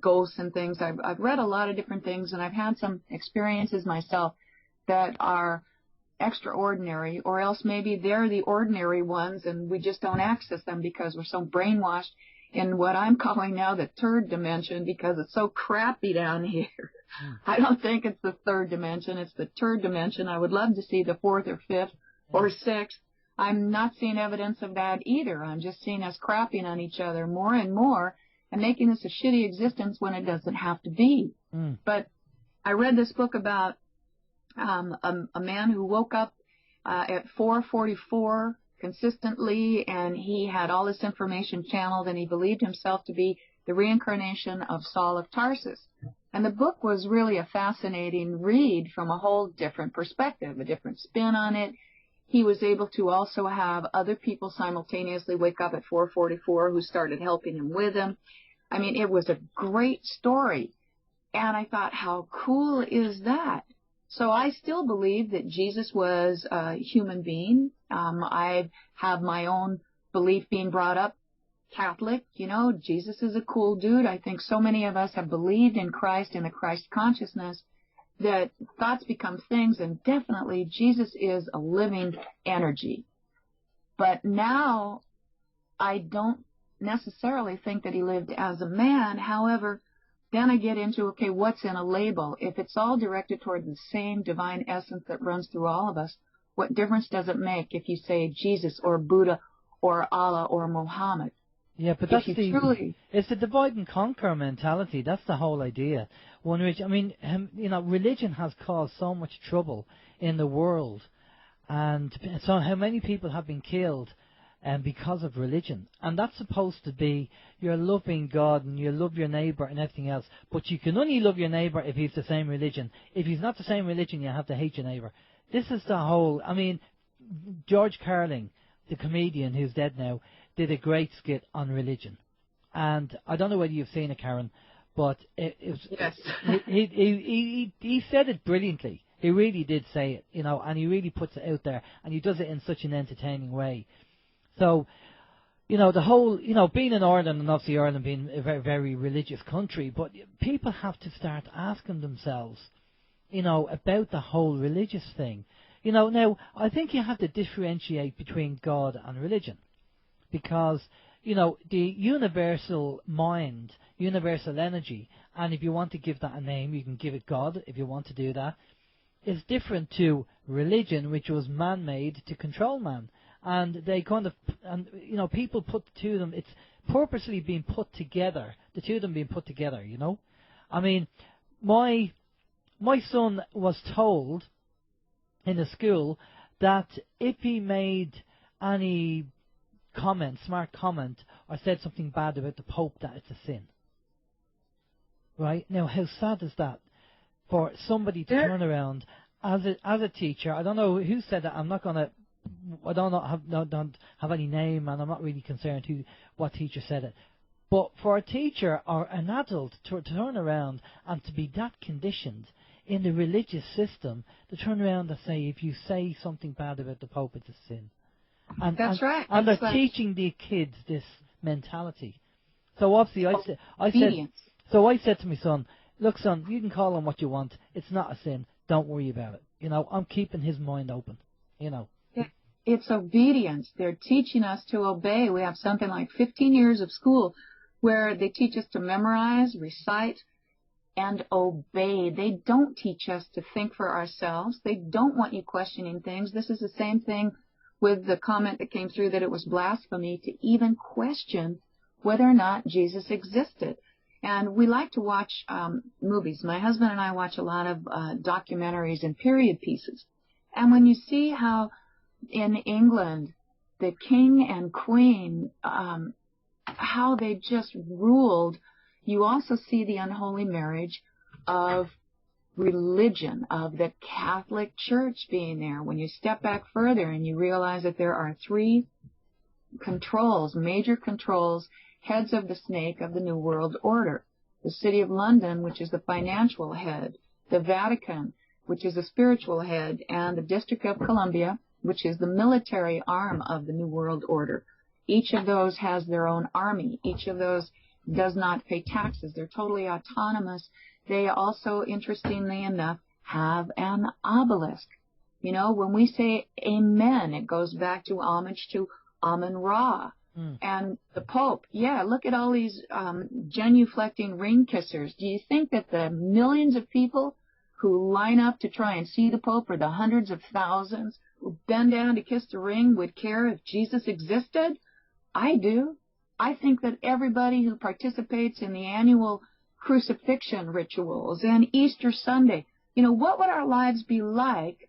ghosts and things. I've read a lot of different things, and I've had some experiences myself that are extraordinary, or else maybe they're the ordinary ones and we just don't access them because we're so brainwashed in what I'm calling now the third dimension, because it's so crappy down here. I don't think it's the third dimension, it's the third dimension. I would love to see the fourth or fifth or sixth. I'm not seeing evidence of that either. I'm just seeing us crapping on each other more and more and making this a shitty existence when it doesn't have to be. But I read this book about a man who woke up at 4:44 consistently, and he had all this information channeled, and he believed himself to be the reincarnation of Saul of Tarsus. And the book was really a fascinating read from a whole different perspective, a different spin on it. He was able to also have other people simultaneously wake up at 4:44 who started helping him with him. I mean, it was a great story. And I thought, how cool is that? So I still believe that Jesus was a human being. I have my own belief being brought up Catholic. You know, Jesus is a cool dude. I think so many of us have believed in Christ and the Christ consciousness that thoughts become things, and definitely Jesus is a living energy. But now I don't necessarily think that he lived as a man. However, then I get into, okay, what's in a label? If it's all directed toward the same divine essence that runs through all of us, what difference does it make if you say Jesus or Buddha or Allah or Muhammad? Yeah, but that's it's the divide and conquer mentality. That's the whole idea. One which, I mean, religion has caused so much trouble in the world, and so how many people have been killed because of religion. And that's supposed to be you're loving God and you love your neighbour and everything else. But you can only love your neighbour if he's the same religion. If he's not the same religion, you have to hate your neighbour. This is the whole. I mean, George Carlin, the comedian who's dead now, did a great skit on religion. And I don't know whether you've seen it, Karen, but it was, yes. he said it brilliantly. He really did say it, and he really puts it out there, and he does it in such an entertaining way. So, the whole, being in Ireland, and obviously Ireland being a very, very religious country, but people have to start asking themselves, about the whole religious thing. Now, I think you have to differentiate between God and religion, because, the universal mind, universal energy, and if you want to give that a name, you can give it God, if you want to do that, is different to religion, which was man-made to control man. And they people put the two of them, it's purposely being put together, the two of them being put together, I mean, my son was told in a school that if he made any smart comment, or said something bad about the Pope, that it's a sin. Right? Now, how sad is that? For somebody to turn around as a teacher, I don't know who said that, I don't have any name, and I'm not really concerned what teacher said it. But for a teacher or an adult to turn around and to be that conditioned in the religious system, to turn around and say, if you say something bad about the Pope, it's a sin. That's right. And they're teaching the kids this mentality. So obviously I said to my son, look, son, you can call him what you want. It's not a sin. Don't worry about it. I'm keeping his mind open. It's obedience. They're teaching us to obey. We have something like 15 years of school where they teach us to memorize, recite, and obey. They don't teach us to think for ourselves. They don't want you questioning things. This is the same thing with the comment that came through that it was blasphemy to even question whether or not Jesus existed. And we like to watch movies. My husband and I watch a lot of documentaries and period pieces. And when you see how in England the king and queen, how they just ruled, you also see the unholy marriage of religion, of the Catholic Church being there. When you step back further and you realize that there are three controls, major controls, heads of the snake of the New World Order. The City of London, which is the financial head, the Vatican, which is the spiritual head, and the District of Columbia, which is the military arm of the New World Order. Each of those has their own army. Each of those does not pay taxes. They're totally autonomous. They also, interestingly enough, have an obelisk. When we say amen, it goes back to homage to Amun-Ra. And the Pope, look at all these genuflecting ring kissers. Do you think that the millions of people who line up to try and see the Pope, or the hundreds of thousands who bend down to kiss the ring, would care if Jesus existed? I do. I think that everybody who participates in the annual crucifixion rituals and Easter Sunday, what would our lives be like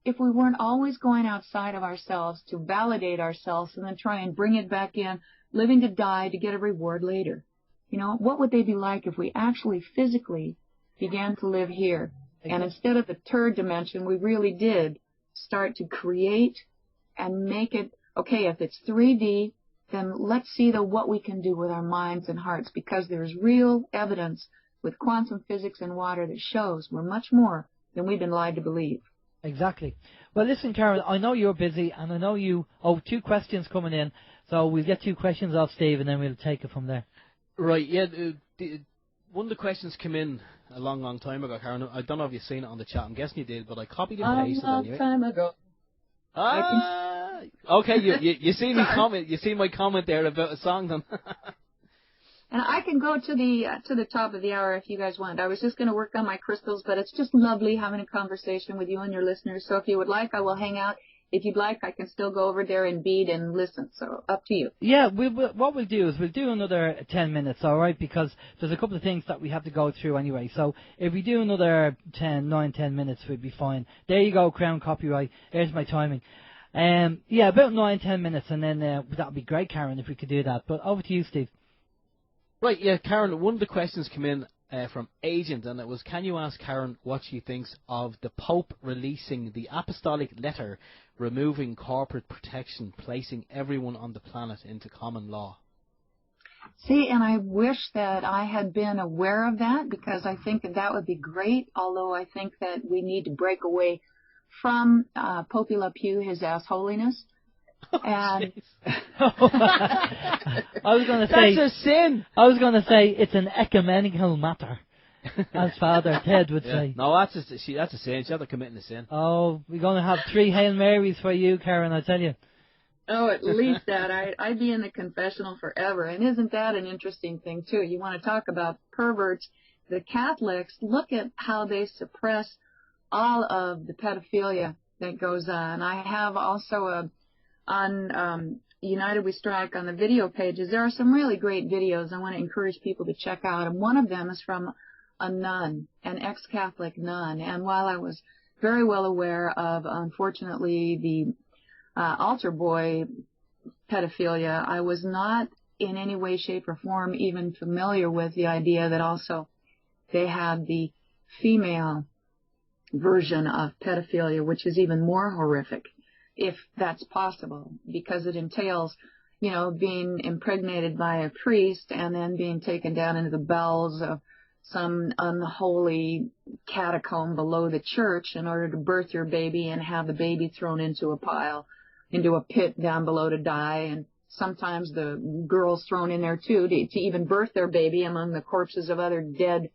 if we weren't always going outside of ourselves to validate ourselves and then try and bring it back in, living to die to get a reward later? You know, what would they be like if we actually physically began to live here? And instead of the third dimension, we really did start to create and make it, okay, if it's 3D, then let's see what we can do with our minds and hearts, because there's real evidence with quantum physics and water that shows we're much more than we've been lied to believe. Exactly. Well, listen, Karen, I know you're busy, and I know you... Oh, 2 questions coming in, so we'll get 2 questions off Steve, and then we'll take it from there. Right, yeah. One of the questions came in a long, long time ago, Karen. I don't know if you've seen it on the chat. I'm guessing you did, but I copied and pasted it anyway. A long time ago. Okay, you see me comment. You see my comment there about a song, then. And I can go to the top of the hour if you guys want. I was just going to work on my crystals, but it's just lovely having a conversation with you and your listeners. So if you would like, I will hang out. If you'd like, I can still go over there and bead and listen. So up to you. Yeah, what we'll do is we'll do another 10 minutes, all right? Because there's a couple of things that we have to go through anyway. So if we do another 10 minutes, we'll be fine. There you go, Crown Copyright. There's my timing. Yeah, about 9-10 minutes, and then that would be great, Karen, if we could do that. But over to you, Steve. Right, yeah, Karen, one of the questions came in from Agent, and it was, can you ask Karen what she thinks of the Pope releasing the apostolic letter removing corporate protection, placing everyone on the planet into common law? See, and I wish that I had been aware of that, because I think that would be great, although I think that we need to break away from Pope Le Pew, his assholiness. And I was going to say... That's a sin! I was going to say it's an ecumenical matter, as Father Ted would say. No, that's a sin. She's not committing a sin. Oh, we're going to have 3 Hail Marys for you, Karen, I tell you. Oh, at least that. I'd be in the confessional forever. And isn't that an interesting thing, too? You want to talk about perverts. The Catholics, look at how they suppress all of the pedophilia that goes on. I have also on United We Strike on the video pages, there are some really great videos I want to encourage people to check out. And one of them is from a nun, an ex-Catholic nun. And while I was very well aware of, unfortunately, the altar boy pedophilia, I was not in any way, shape, or form even familiar with the idea that also they had the female version of pedophilia, which is even more horrific, if that's possible, because it entails, you know, being impregnated by a priest and then being taken down into the bowels of some unholy catacomb below the church in order to birth your baby and have the baby thrown into a pit down below to die, and sometimes the girl's thrown in there too to even birth their baby among the corpses of other dead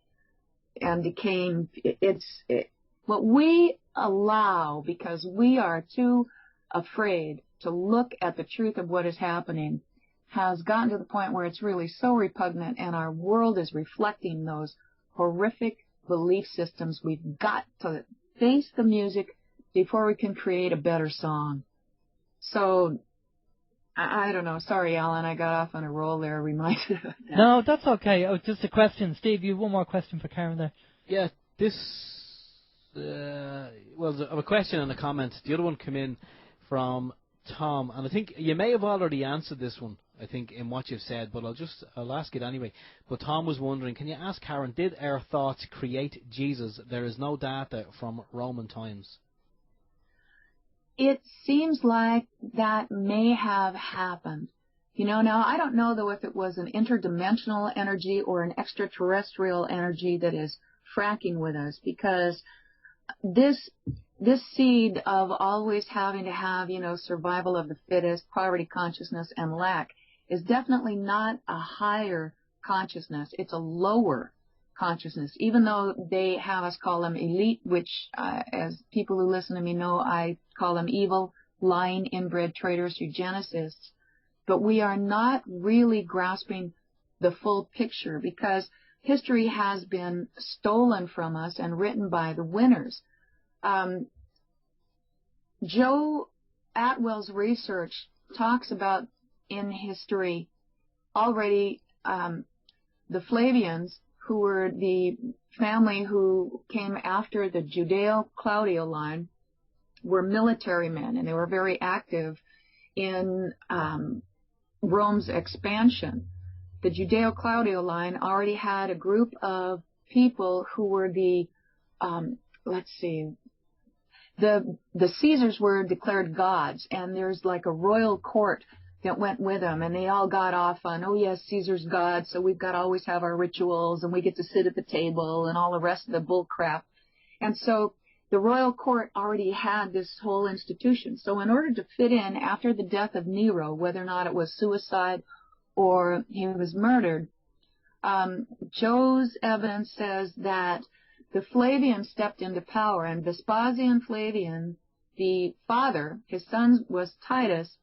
and decaying. What we allow, because we are too afraid to look at the truth of what is happening, has gotten to the point where it's really so repugnant, and our world is reflecting those horrific belief systems. We've got to face the music before we can create a better song. So, I don't know. Sorry, Alan, I got off on a roll there, reminded of that. No, that's okay. Oh, just a question. Steve, you have one more question for Karen there. Yeah, well, I have a question and a comment. The other one came in from Tom, and I think you may have already answered this one, I think, in what you've said, but I'll ask it anyway. But Tom was wondering, can you ask Karen, did our thoughts create Jesus? There is no data from Roman times. It seems like that may have happened. You know, now I don't know, though, if it was an interdimensional energy or an extraterrestrial energy that is fracking with us, because this seed of always having to have, you know, survival of the fittest, poverty consciousness, and lack is definitely not a higher consciousness. It's a lower consciousness, even though they have us call them elite, which, as people who listen to me know, I call them evil, lying, inbred traitors, eugenicists. But we are not really grasping the full picture, because history has been stolen from us and written by the winners. Joe Atwell's research talks about in history already the Flavians, who were the family who came after the Judeo-Claudio line, were military men, and they were very active in Rome's expansion. The Judeo-Claudio line already had a group of people who were the Caesars were declared gods, and there's like a royal court that went with them, and they all got off on, oh yes, Caesar's God, so we've got to always have our rituals, and we get to sit at the table, and all the rest of the bull crap. And so the royal court already had this whole institution. So in order to fit in after the death of Nero, whether or not it was suicide or he was murdered, Joe's evidence says that the Flavian stepped into power, and Vespasian Flavian, the father, his son was Titus.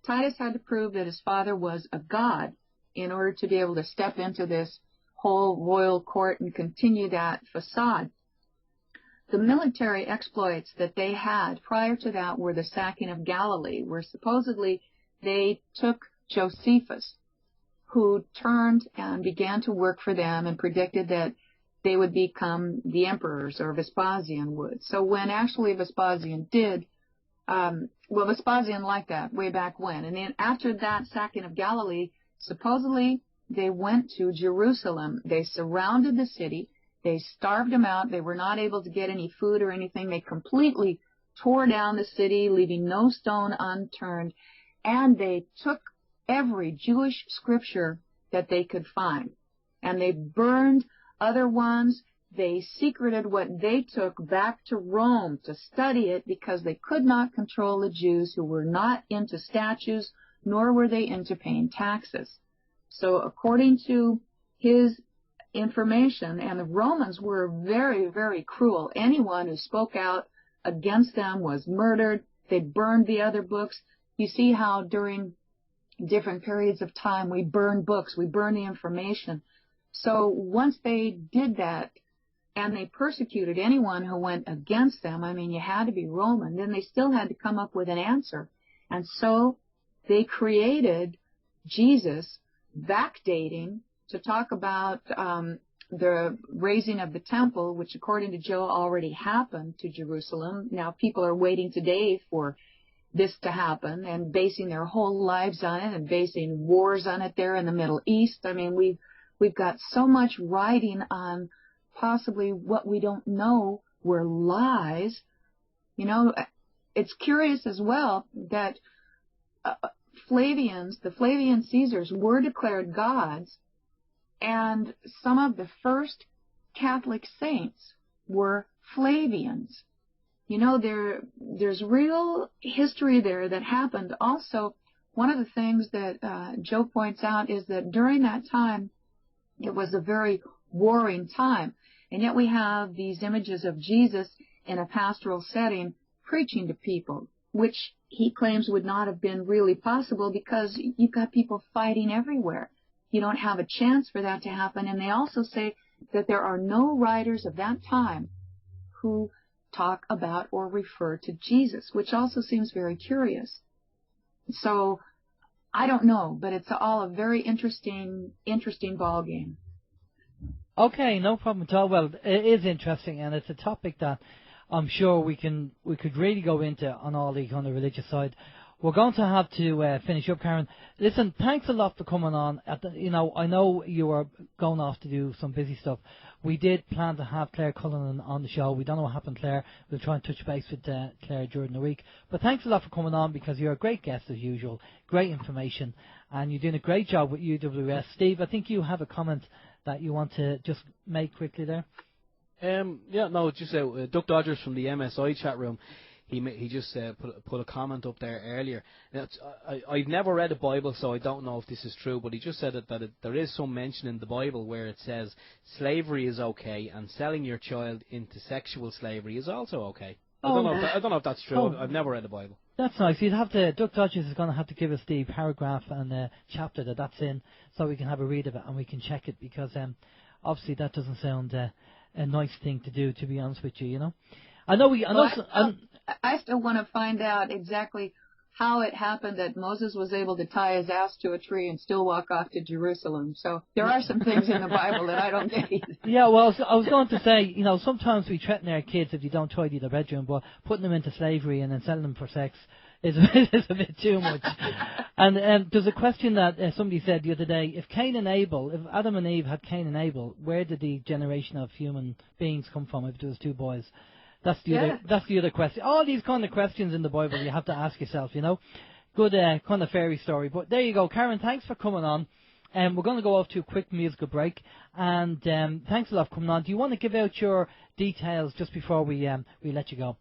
Titus had to prove that his father was a god in order to be able to step into this whole royal court and continue that facade. The military exploits that they had prior to that were the sacking of Galilee, where supposedly they took Josephus, who turned and began to work for them and predicted that they would become the emperors, or Vespasian would. So when actually Vespasian did, Vespasian liked that way back when. And then after that sacking of Galilee, supposedly they went to Jerusalem. They surrounded the city. They starved them out. They were not able to get any food or anything. They completely tore down the city, leaving no stone unturned. And they took every Jewish scripture that they could find. And they burned other ones. They secreted what they took back to Rome to study it, because they could not control the Jews, who were not into statues, nor were they into paying taxes. So according to his information, and the Romans were very, very cruel. Anyone who spoke out against them was murdered. They burned the other books. You see how during different periods of time we burn books, we burn the information. So once they did that, and they persecuted anyone who went against them, I mean, you had to be Roman, then they still had to come up with an answer. And so they created Jesus, backdating, to talk about the raising of the temple, which according to Joe already happened to Jerusalem. Now people are waiting today for this to happen and basing their whole lives on it and basing wars on it there in the Middle East. I mean, we've got so much riding on possibly what we don't know were lies. You know, it's curious as well that the Flavian Caesars were declared gods, and some of the first Catholic saints were Flavians. You know, there's real history there that happened. Also, one of the things that Joe points out is that during that time, it was a very warring time. And yet we have these images of Jesus in a pastoral setting preaching to people, which he claims would not have been really possible because you've got people fighting everywhere. You don't have a chance for that to happen. And they also say that there are no writers of that time who talk about or refer to Jesus, which also seems very curious. So I don't know, but it's all a very interesting ball game. Okay, no problem at all. Well, it is interesting, and it's a topic that I'm sure we could really go into on all the kind of religious side. We're going to have to finish up, Karen. Listen, thanks a lot for coming on. I know you were going off to do some busy stuff. We did plan to have Claire Cullinan on the show. We don't know what happened, Claire. We'll try and touch base with Claire during the week. But thanks a lot for coming on, because you're a great guest as usual. Great information, and you're doing a great job with UWS. Steve, I think you have a comment that you want to just make quickly there. Just Duck Dodgers from the MSI chat room. He just put a comment up there earlier. Now, I've never read the Bible, so I don't know if this is true, but he just said that there is some mention in the Bible where it says slavery is okay and selling your child into sexual slavery is also okay. I don't know if that's true. I've never read the Bible. That's nice. You'd have to. Duck Dodgers is going to have to give us the paragraph and chapter that's in, so we can have a read of it and we can check it, because obviously that doesn't sound a nice thing to do, to be honest with you. You know, I still want to find out exactly how it happened that Moses was able to tie his ass to a tree and still walk off to Jerusalem. So there are some things in the Bible that I don't get either. Yeah, well, I was going to say, sometimes we threaten our kids if you don't tidy their bedroom, but putting them into slavery and then selling them for sex is a bit too much. And there's a question that somebody said the other day: if Adam and Eve had Cain and Abel, where did the generation of human beings come from? If there was two boys, that's the other question. All these kind of questions in the Bible you have to ask yourself. Good kind of fairy story. But there you go, Karen. Thanks for coming on. We're going to go off to a quick musical break, and thanks a lot for coming on. Do you want to give out your details just before we let you go?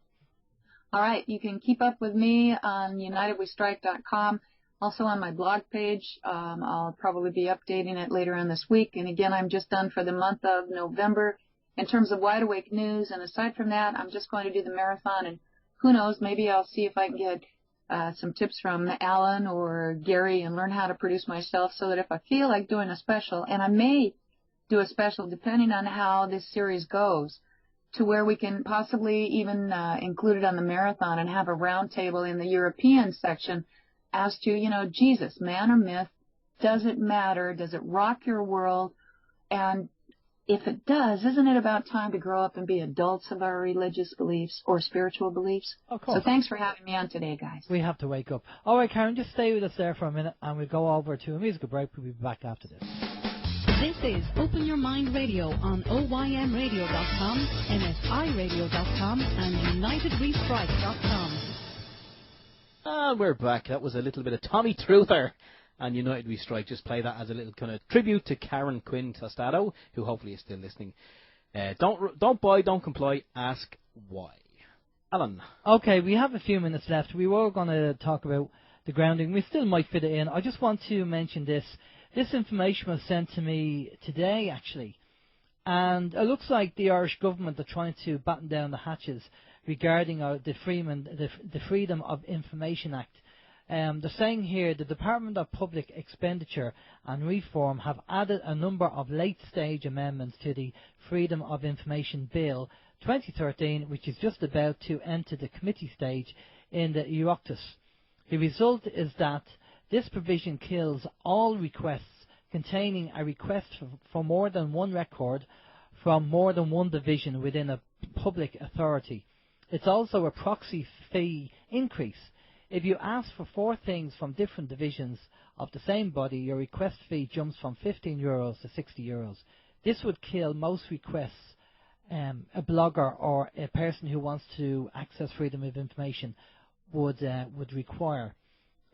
All right, you can keep up with me on UnitedWeStrike.com, also on my blog page. I'll probably be updating it later on this week. And again, I'm just done for the month of November in terms of Wide Awake News. And aside from that, I'm just going to do the marathon. And who knows, maybe I'll see if I can get some tips from Alan or Gary and learn how to produce myself, so that if I feel like doing a special, and I may do a special depending on how this series goes, to where we can possibly even include it on the marathon and have a round table in the European section as to, Jesus, man or myth, does it matter? Does it rock your world? And if it does, isn't it about time to grow up and be adults of our religious beliefs or spiritual beliefs? Of course. So thanks for having me on today, guys. We have to wake up. All right, Karen, just stay with us there for a minute, and we'll go over to a musical break. We'll be back after this. This is Open Your Mind Radio on OYMradio.com, MSIRadio.com, and UnitedWeStrike.com. And we're back. That was a little bit of Tommy Truther and United We Strike. Just play that as a little kind of tribute to Karen Quinn Tostado, who hopefully is still listening. Don't buy, don't comply, ask why. Alan. Okay, we have a few minutes left. We were going to talk about the grounding. We still might fit it in. I just want to mention this. This information was sent to me today, actually, and it looks like the Irish government are trying to batten down the hatches regarding the Freedom of Information Act. They're saying here the Department of Public Expenditure and Reform have added a number of late-stage amendments to the Freedom of Information Bill 2013, which is just about to enter the committee stage in the Oireachtas. The result is that this provision kills all requests containing a request for more than one record from more than one division within a public authority. It's also a proxy fee increase. If you ask for 4 things from different divisions of the same body, your request fee jumps from €15 to €60. This would kill most requests a blogger or a person who wants to access freedom of information would require.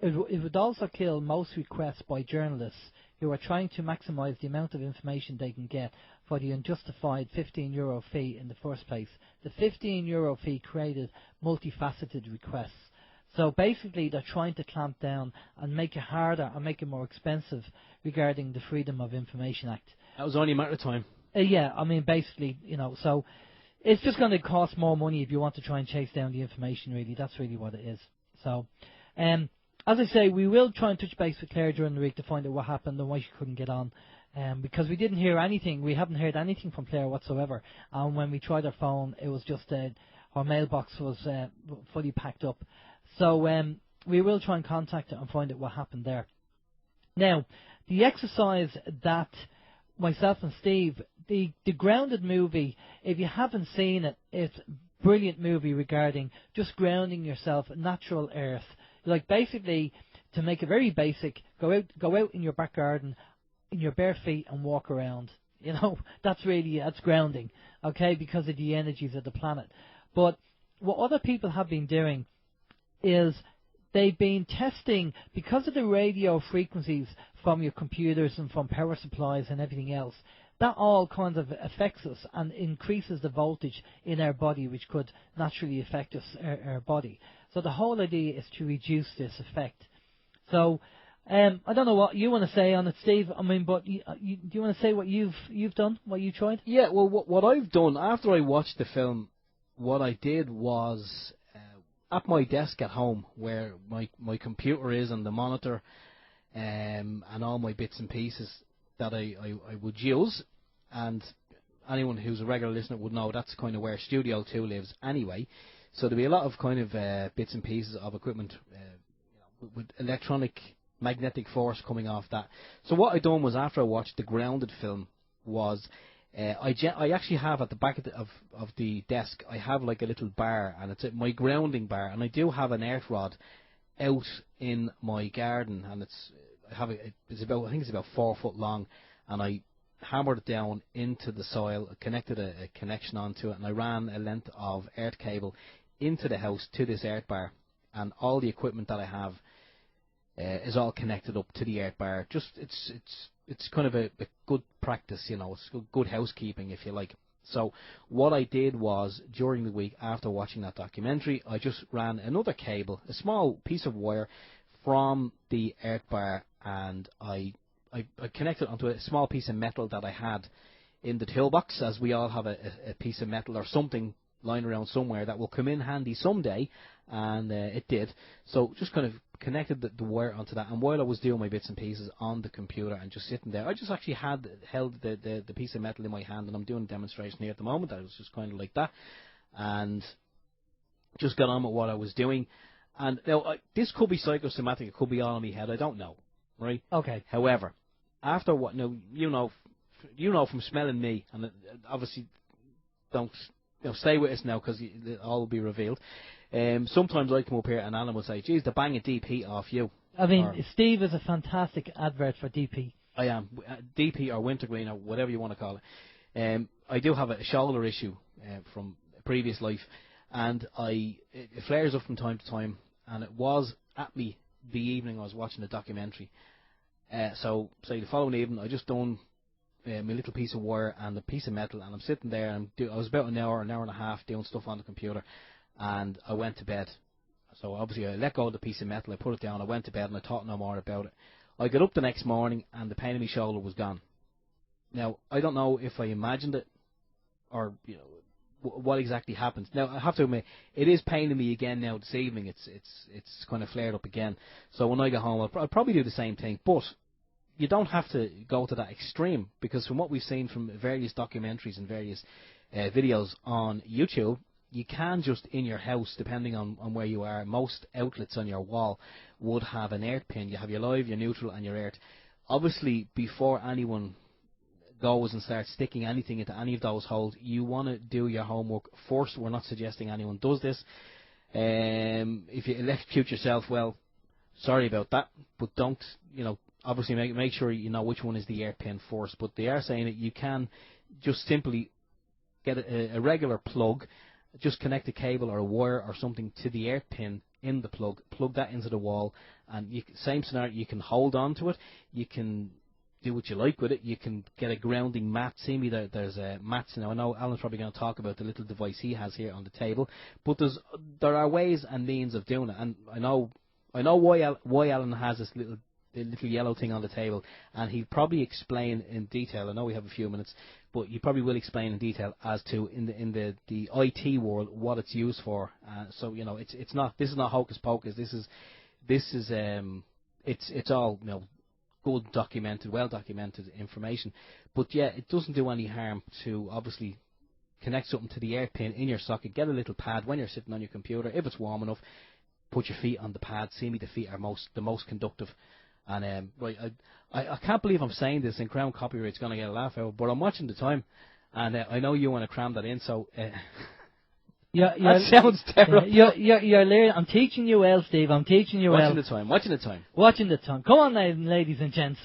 It would also kill most requests by journalists who are trying to maximise the amount of information they can get for the unjustified €15 fee in the first place. The €15 fee created multifaceted requests. So basically they're trying to clamp down and make it harder and make it more expensive regarding the Freedom of Information Act. That was only a matter of time. Yeah, I mean, basically, so it's just going to cost more money if you want to try and chase down the information, really. That's really what it is. So, as I say, we will try and touch base with Claire during the week to find out what happened and why she couldn't get on. Because we didn't hear anything. We haven't heard anything from Claire whatsoever. And when we tried her phone, it was just her mailbox was fully packed up. So we will try and contact her and find out what happened there. Now, the exercise that myself and Steve, the Grounded movie, if you haven't seen it, it's a brilliant movie regarding just grounding yourself in natural earth. Like basically, to make it very basic, go out in your back garden in your bare feet and walk around. That's grounding, okay, because of the energies of the planet. But what other people have been doing is they've been testing, because of the radio frequencies from your computers and from power supplies and everything else, that all kind of affects us and increases the voltage in our body, which could naturally affect us, our body. So the whole idea is to reduce this effect. So I don't know what you want to say on it, Steve. I mean, but do you want to say what you've done, what you tried? Yeah, well, what I've done after I watched the film, what I did was at my desk at home, where my computer is and the monitor, and all my bits and pieces that I would use, and anyone who's a regular listener would know that's kind of where Studio 2 lives anyway. So there'll be a lot of kind of bits and pieces of equipment with electronic magnetic force coming off that. So what I done was, after I watched the grounded film, was I actually have at the back of the desk, I have like a little bar, and it's my grounding bar, and I do have an earth rod out in my garden, and I think it's about 4 foot long, and I hammered it down into the soil, connected a connection onto it, and I ran a length of earth cable into the house to this earth bar, and all the equipment that I have is all connected up to the earth bar. Just it's kind of a good practice, you know. It's good housekeeping, if you like. So what I did was, during the week after watching that documentary, I just ran another cable, a small piece of wire, from the earth bar, and I connected onto a small piece of metal that I had in the toolbox, as we all have a piece of metal or something lying around somewhere that will come in handy someday, and it did. So just kind of connected the wire onto that, and while I was doing my bits and pieces on the computer and just sitting there, I just actually held the piece of metal in my hand, and I'm doing a demonstration here at the moment. I was just kind of like that, and just got on with what I was doing. And now, this could be psychosomatic, it could be all in my head, I don't know, right? Okay. However, after what, now, you know from smelling me, and obviously don't stay with us now, because it all will be revealed. Sometimes I come up here and Alan will say, geez, they're banging DP off you. I mean, Steve is a fantastic advert for DP. I am. DP or wintergreen or whatever you want to call it. I do have a shoulder issue from a previous life, and it flares up from time to time, and it was at me the evening I was watching the documentary. So, say the following evening, I just done my little piece of wire and a piece of metal, and I'm sitting there, and I was about an hour and a half doing stuff on the computer, and I went to bed. So obviously I let go of the piece of metal, I put it down, I went to bed, and I thought no more about it. I got up the next morning, and the pain in my shoulder was gone. Now, I don't know if I imagined it, or what exactly happened. Now, I have to admit, it is paining me again now this evening. It's kind of flared up again. So when I get home, I'll probably do the same thing. But you don't have to go to that extreme, because from what we've seen from various documentaries and various videos on YouTube, you can just, in your house, depending on where you are, most outlets on your wall would have an earth pin. You have your live, your neutral, and your earth. Obviously, before anyone goes and starts sticking anything into any of those holes, you want to do your homework first. We're not suggesting anyone does this. If you electrocute yourself, well, sorry about that, but don't, obviously make sure you know which one is the earth pin first. But they are saying that you can just simply get a regular plug, just connect a cable or a wire or something to the earth pin in the plug that into the wall, and same scenario, you can hold on to it, you can do what you like with it, you can get a grounding mat. See me, there's mats now. I know Alan's probably going to talk about the little device he has here on the table, but there are ways and means of doing it, and I know why Alan has this little yellow thing on the table, and he'll probably explain in detail. I know we have a few minutes, but he probably will explain in detail as to in the IT world what it's used for. So it's not, this is not hocus pocus. This is it's all good documented, well documented information. But yeah, it doesn't do any harm to obviously connect something to the earth pin in your socket. Get a little pad when you're sitting on your computer. If it's warm enough, put your feet on the pad. See me, the feet are the most conductive. And right, I can't believe I'm saying this, and Crown Copyright's going to get a laugh out, but I'm watching the time, and I know you want to cram that in, so that sounds terrible. You're learning. I'm teaching you well, Steve. I'm teaching you well. Watching the time. Come on, ladies and gents.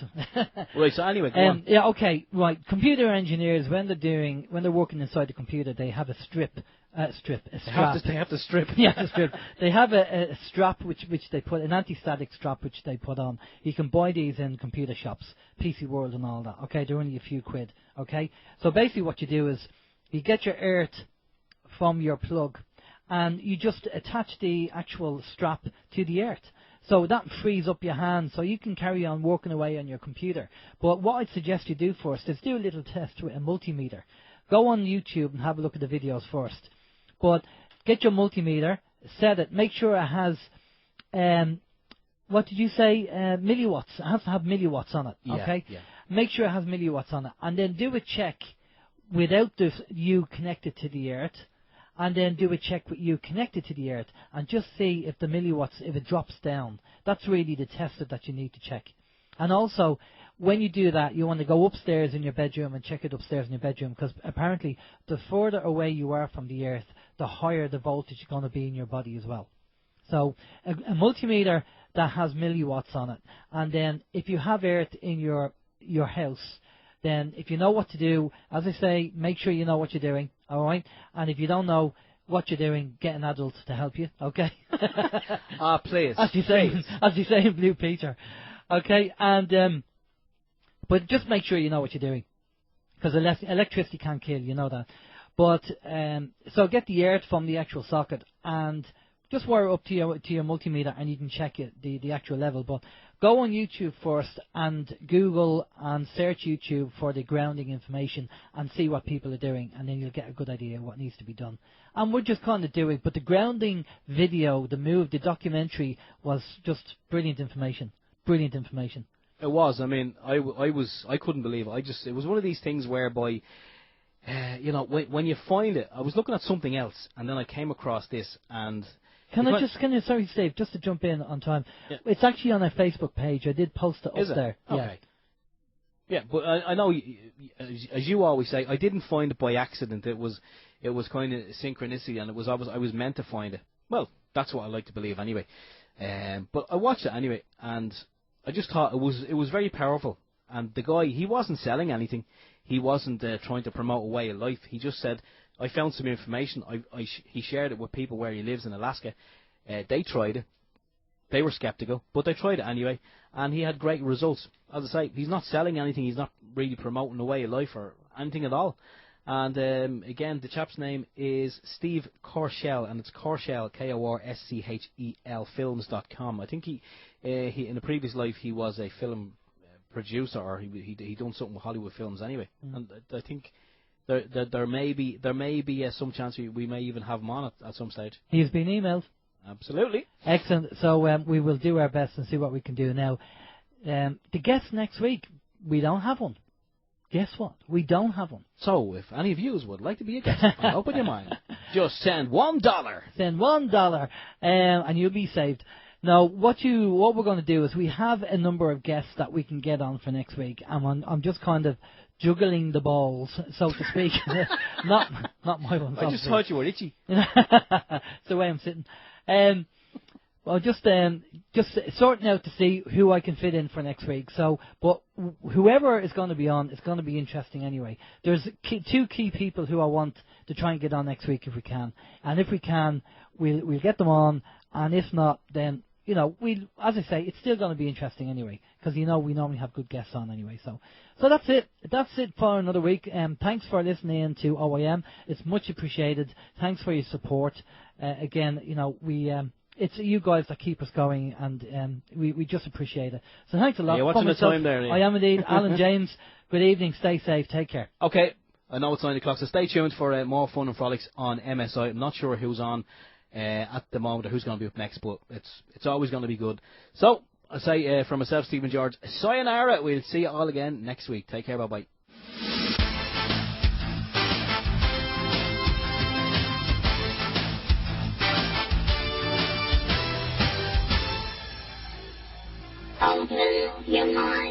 Right. So anyway, go on. Yeah. Okay. Right. Computer engineers, when they're working inside the computer, they have a strap. They have to strip. Yeah, a strip. They have a strap which they put, an anti-static strap which they put on. You can buy these in computer shops, PC World and all that. Okay, they're only a few quid. Okay, so basically what you do is you get your earth from your plug, and you just attach the actual strap to the earth. So that frees up your hand, so you can carry on working away on your computer. But what I'd suggest you do first is do a little test with a multimeter. Go on YouTube and have a look at the videos first. But get your multimeter, set it, make sure it has, what did you say, milliwatts. It has to have milliwatts on it, okay? Yeah. Make sure it has milliwatts on it, and then do a check without you connected to the earth, and then do a check with you connected to the earth, and just see if the milliwatts, if it drops down. That's really the tester that you need to check. And also, when you do that, you want to go upstairs in your bedroom and check it upstairs in your bedroom, because apparently the further away you are from the earth, the higher the voltage is going to be in your body as well. So a multimeter that has milliwatts on it, and then if you have earth in your house, then if you know what to do, as I say, make sure you know what you're doing, all right? And if you don't know what you're doing, get an adult to help you, okay? Please. As you say in Blue Peter, okay? And but just make sure you know what you're doing, because electricity can kill, you know that. But so get the earth from the actual socket and just wire up to your multimeter, and you can check it, the actual level. But go on YouTube first and Google and search YouTube for the grounding information and see what people are doing, and then you'll get a good idea of what needs to be done. And we're just kind of doing, but the grounding video, the documentary was just brilliant information. Brilliant information. It was. I mean, I couldn't believe it. It was one of these things whereby, when you find it, I was looking at something else, and then I came across this, and sorry, Steve, just to jump in on time. Yeah. It's actually on our Facebook page. I did post it up there. Okay. Yeah, but I know, as you always say, I didn't find it by accident. It was kind of synchronicity, and I was meant to find it. Well, that's what I like to believe anyway. But I watched it anyway, and I just thought it was very powerful. And the guy, he wasn't selling anything. He wasn't trying to promote a way of life. He just said, I found some information. He shared it with people where he lives in Alaska. They tried it. They were skeptical, but they tried it anyway, and he had great results. As I say, he's not selling anything. He's not really promoting a way of life or anything at all. And again, the chap's name is Steve Korschel, and it's Korschel, Korschel, films.com. I think he in a previous life he was a film producer, or he done something with Hollywood films anyway. And I think there may be some chance we may even have him on at some stage. He's been emailed. Absolutely. Excellent. So we will do our best and see what we can do. Now, the guest next week, we don't have one. Guess what? We don't have one. So if any of you would like to be a guest, open your mind. Just send $1. Send $1, and you'll be saved. Now, what we're going to do is we have a number of guests that we can get on for next week, and I'm just kind of juggling the balls, so to speak. not my ones. I just thought you were itchy. It's the way I'm sitting. Well, just sorting out to see who I can fit in for next week. So, but whoever is going to be on, it's going to be interesting anyway. There's two key people who I want to try and get on next week if we can, and if we can, we'll get them on. And if not, then as I say, it's still going to be interesting anyway, because we normally have good guests on anyway. So that's it. That's it for another week. Thanks for listening to OYM. It's much appreciated. Thanks for your support. Again, it's you guys that keep us going, and we just appreciate it. So thanks a lot. You're watching the time there. Yeah. I am indeed. Alan James, good evening. Stay safe. Take care. Okay. I know it's 9 o'clock, so stay tuned for more fun and frolics on MSI. I'm not sure who's on at the moment or who's going to be up next, but it's always going to be good. So, I say from myself, Stephen George, sayonara. We'll see you all again next week. Take care. Bye-bye. Open your mind.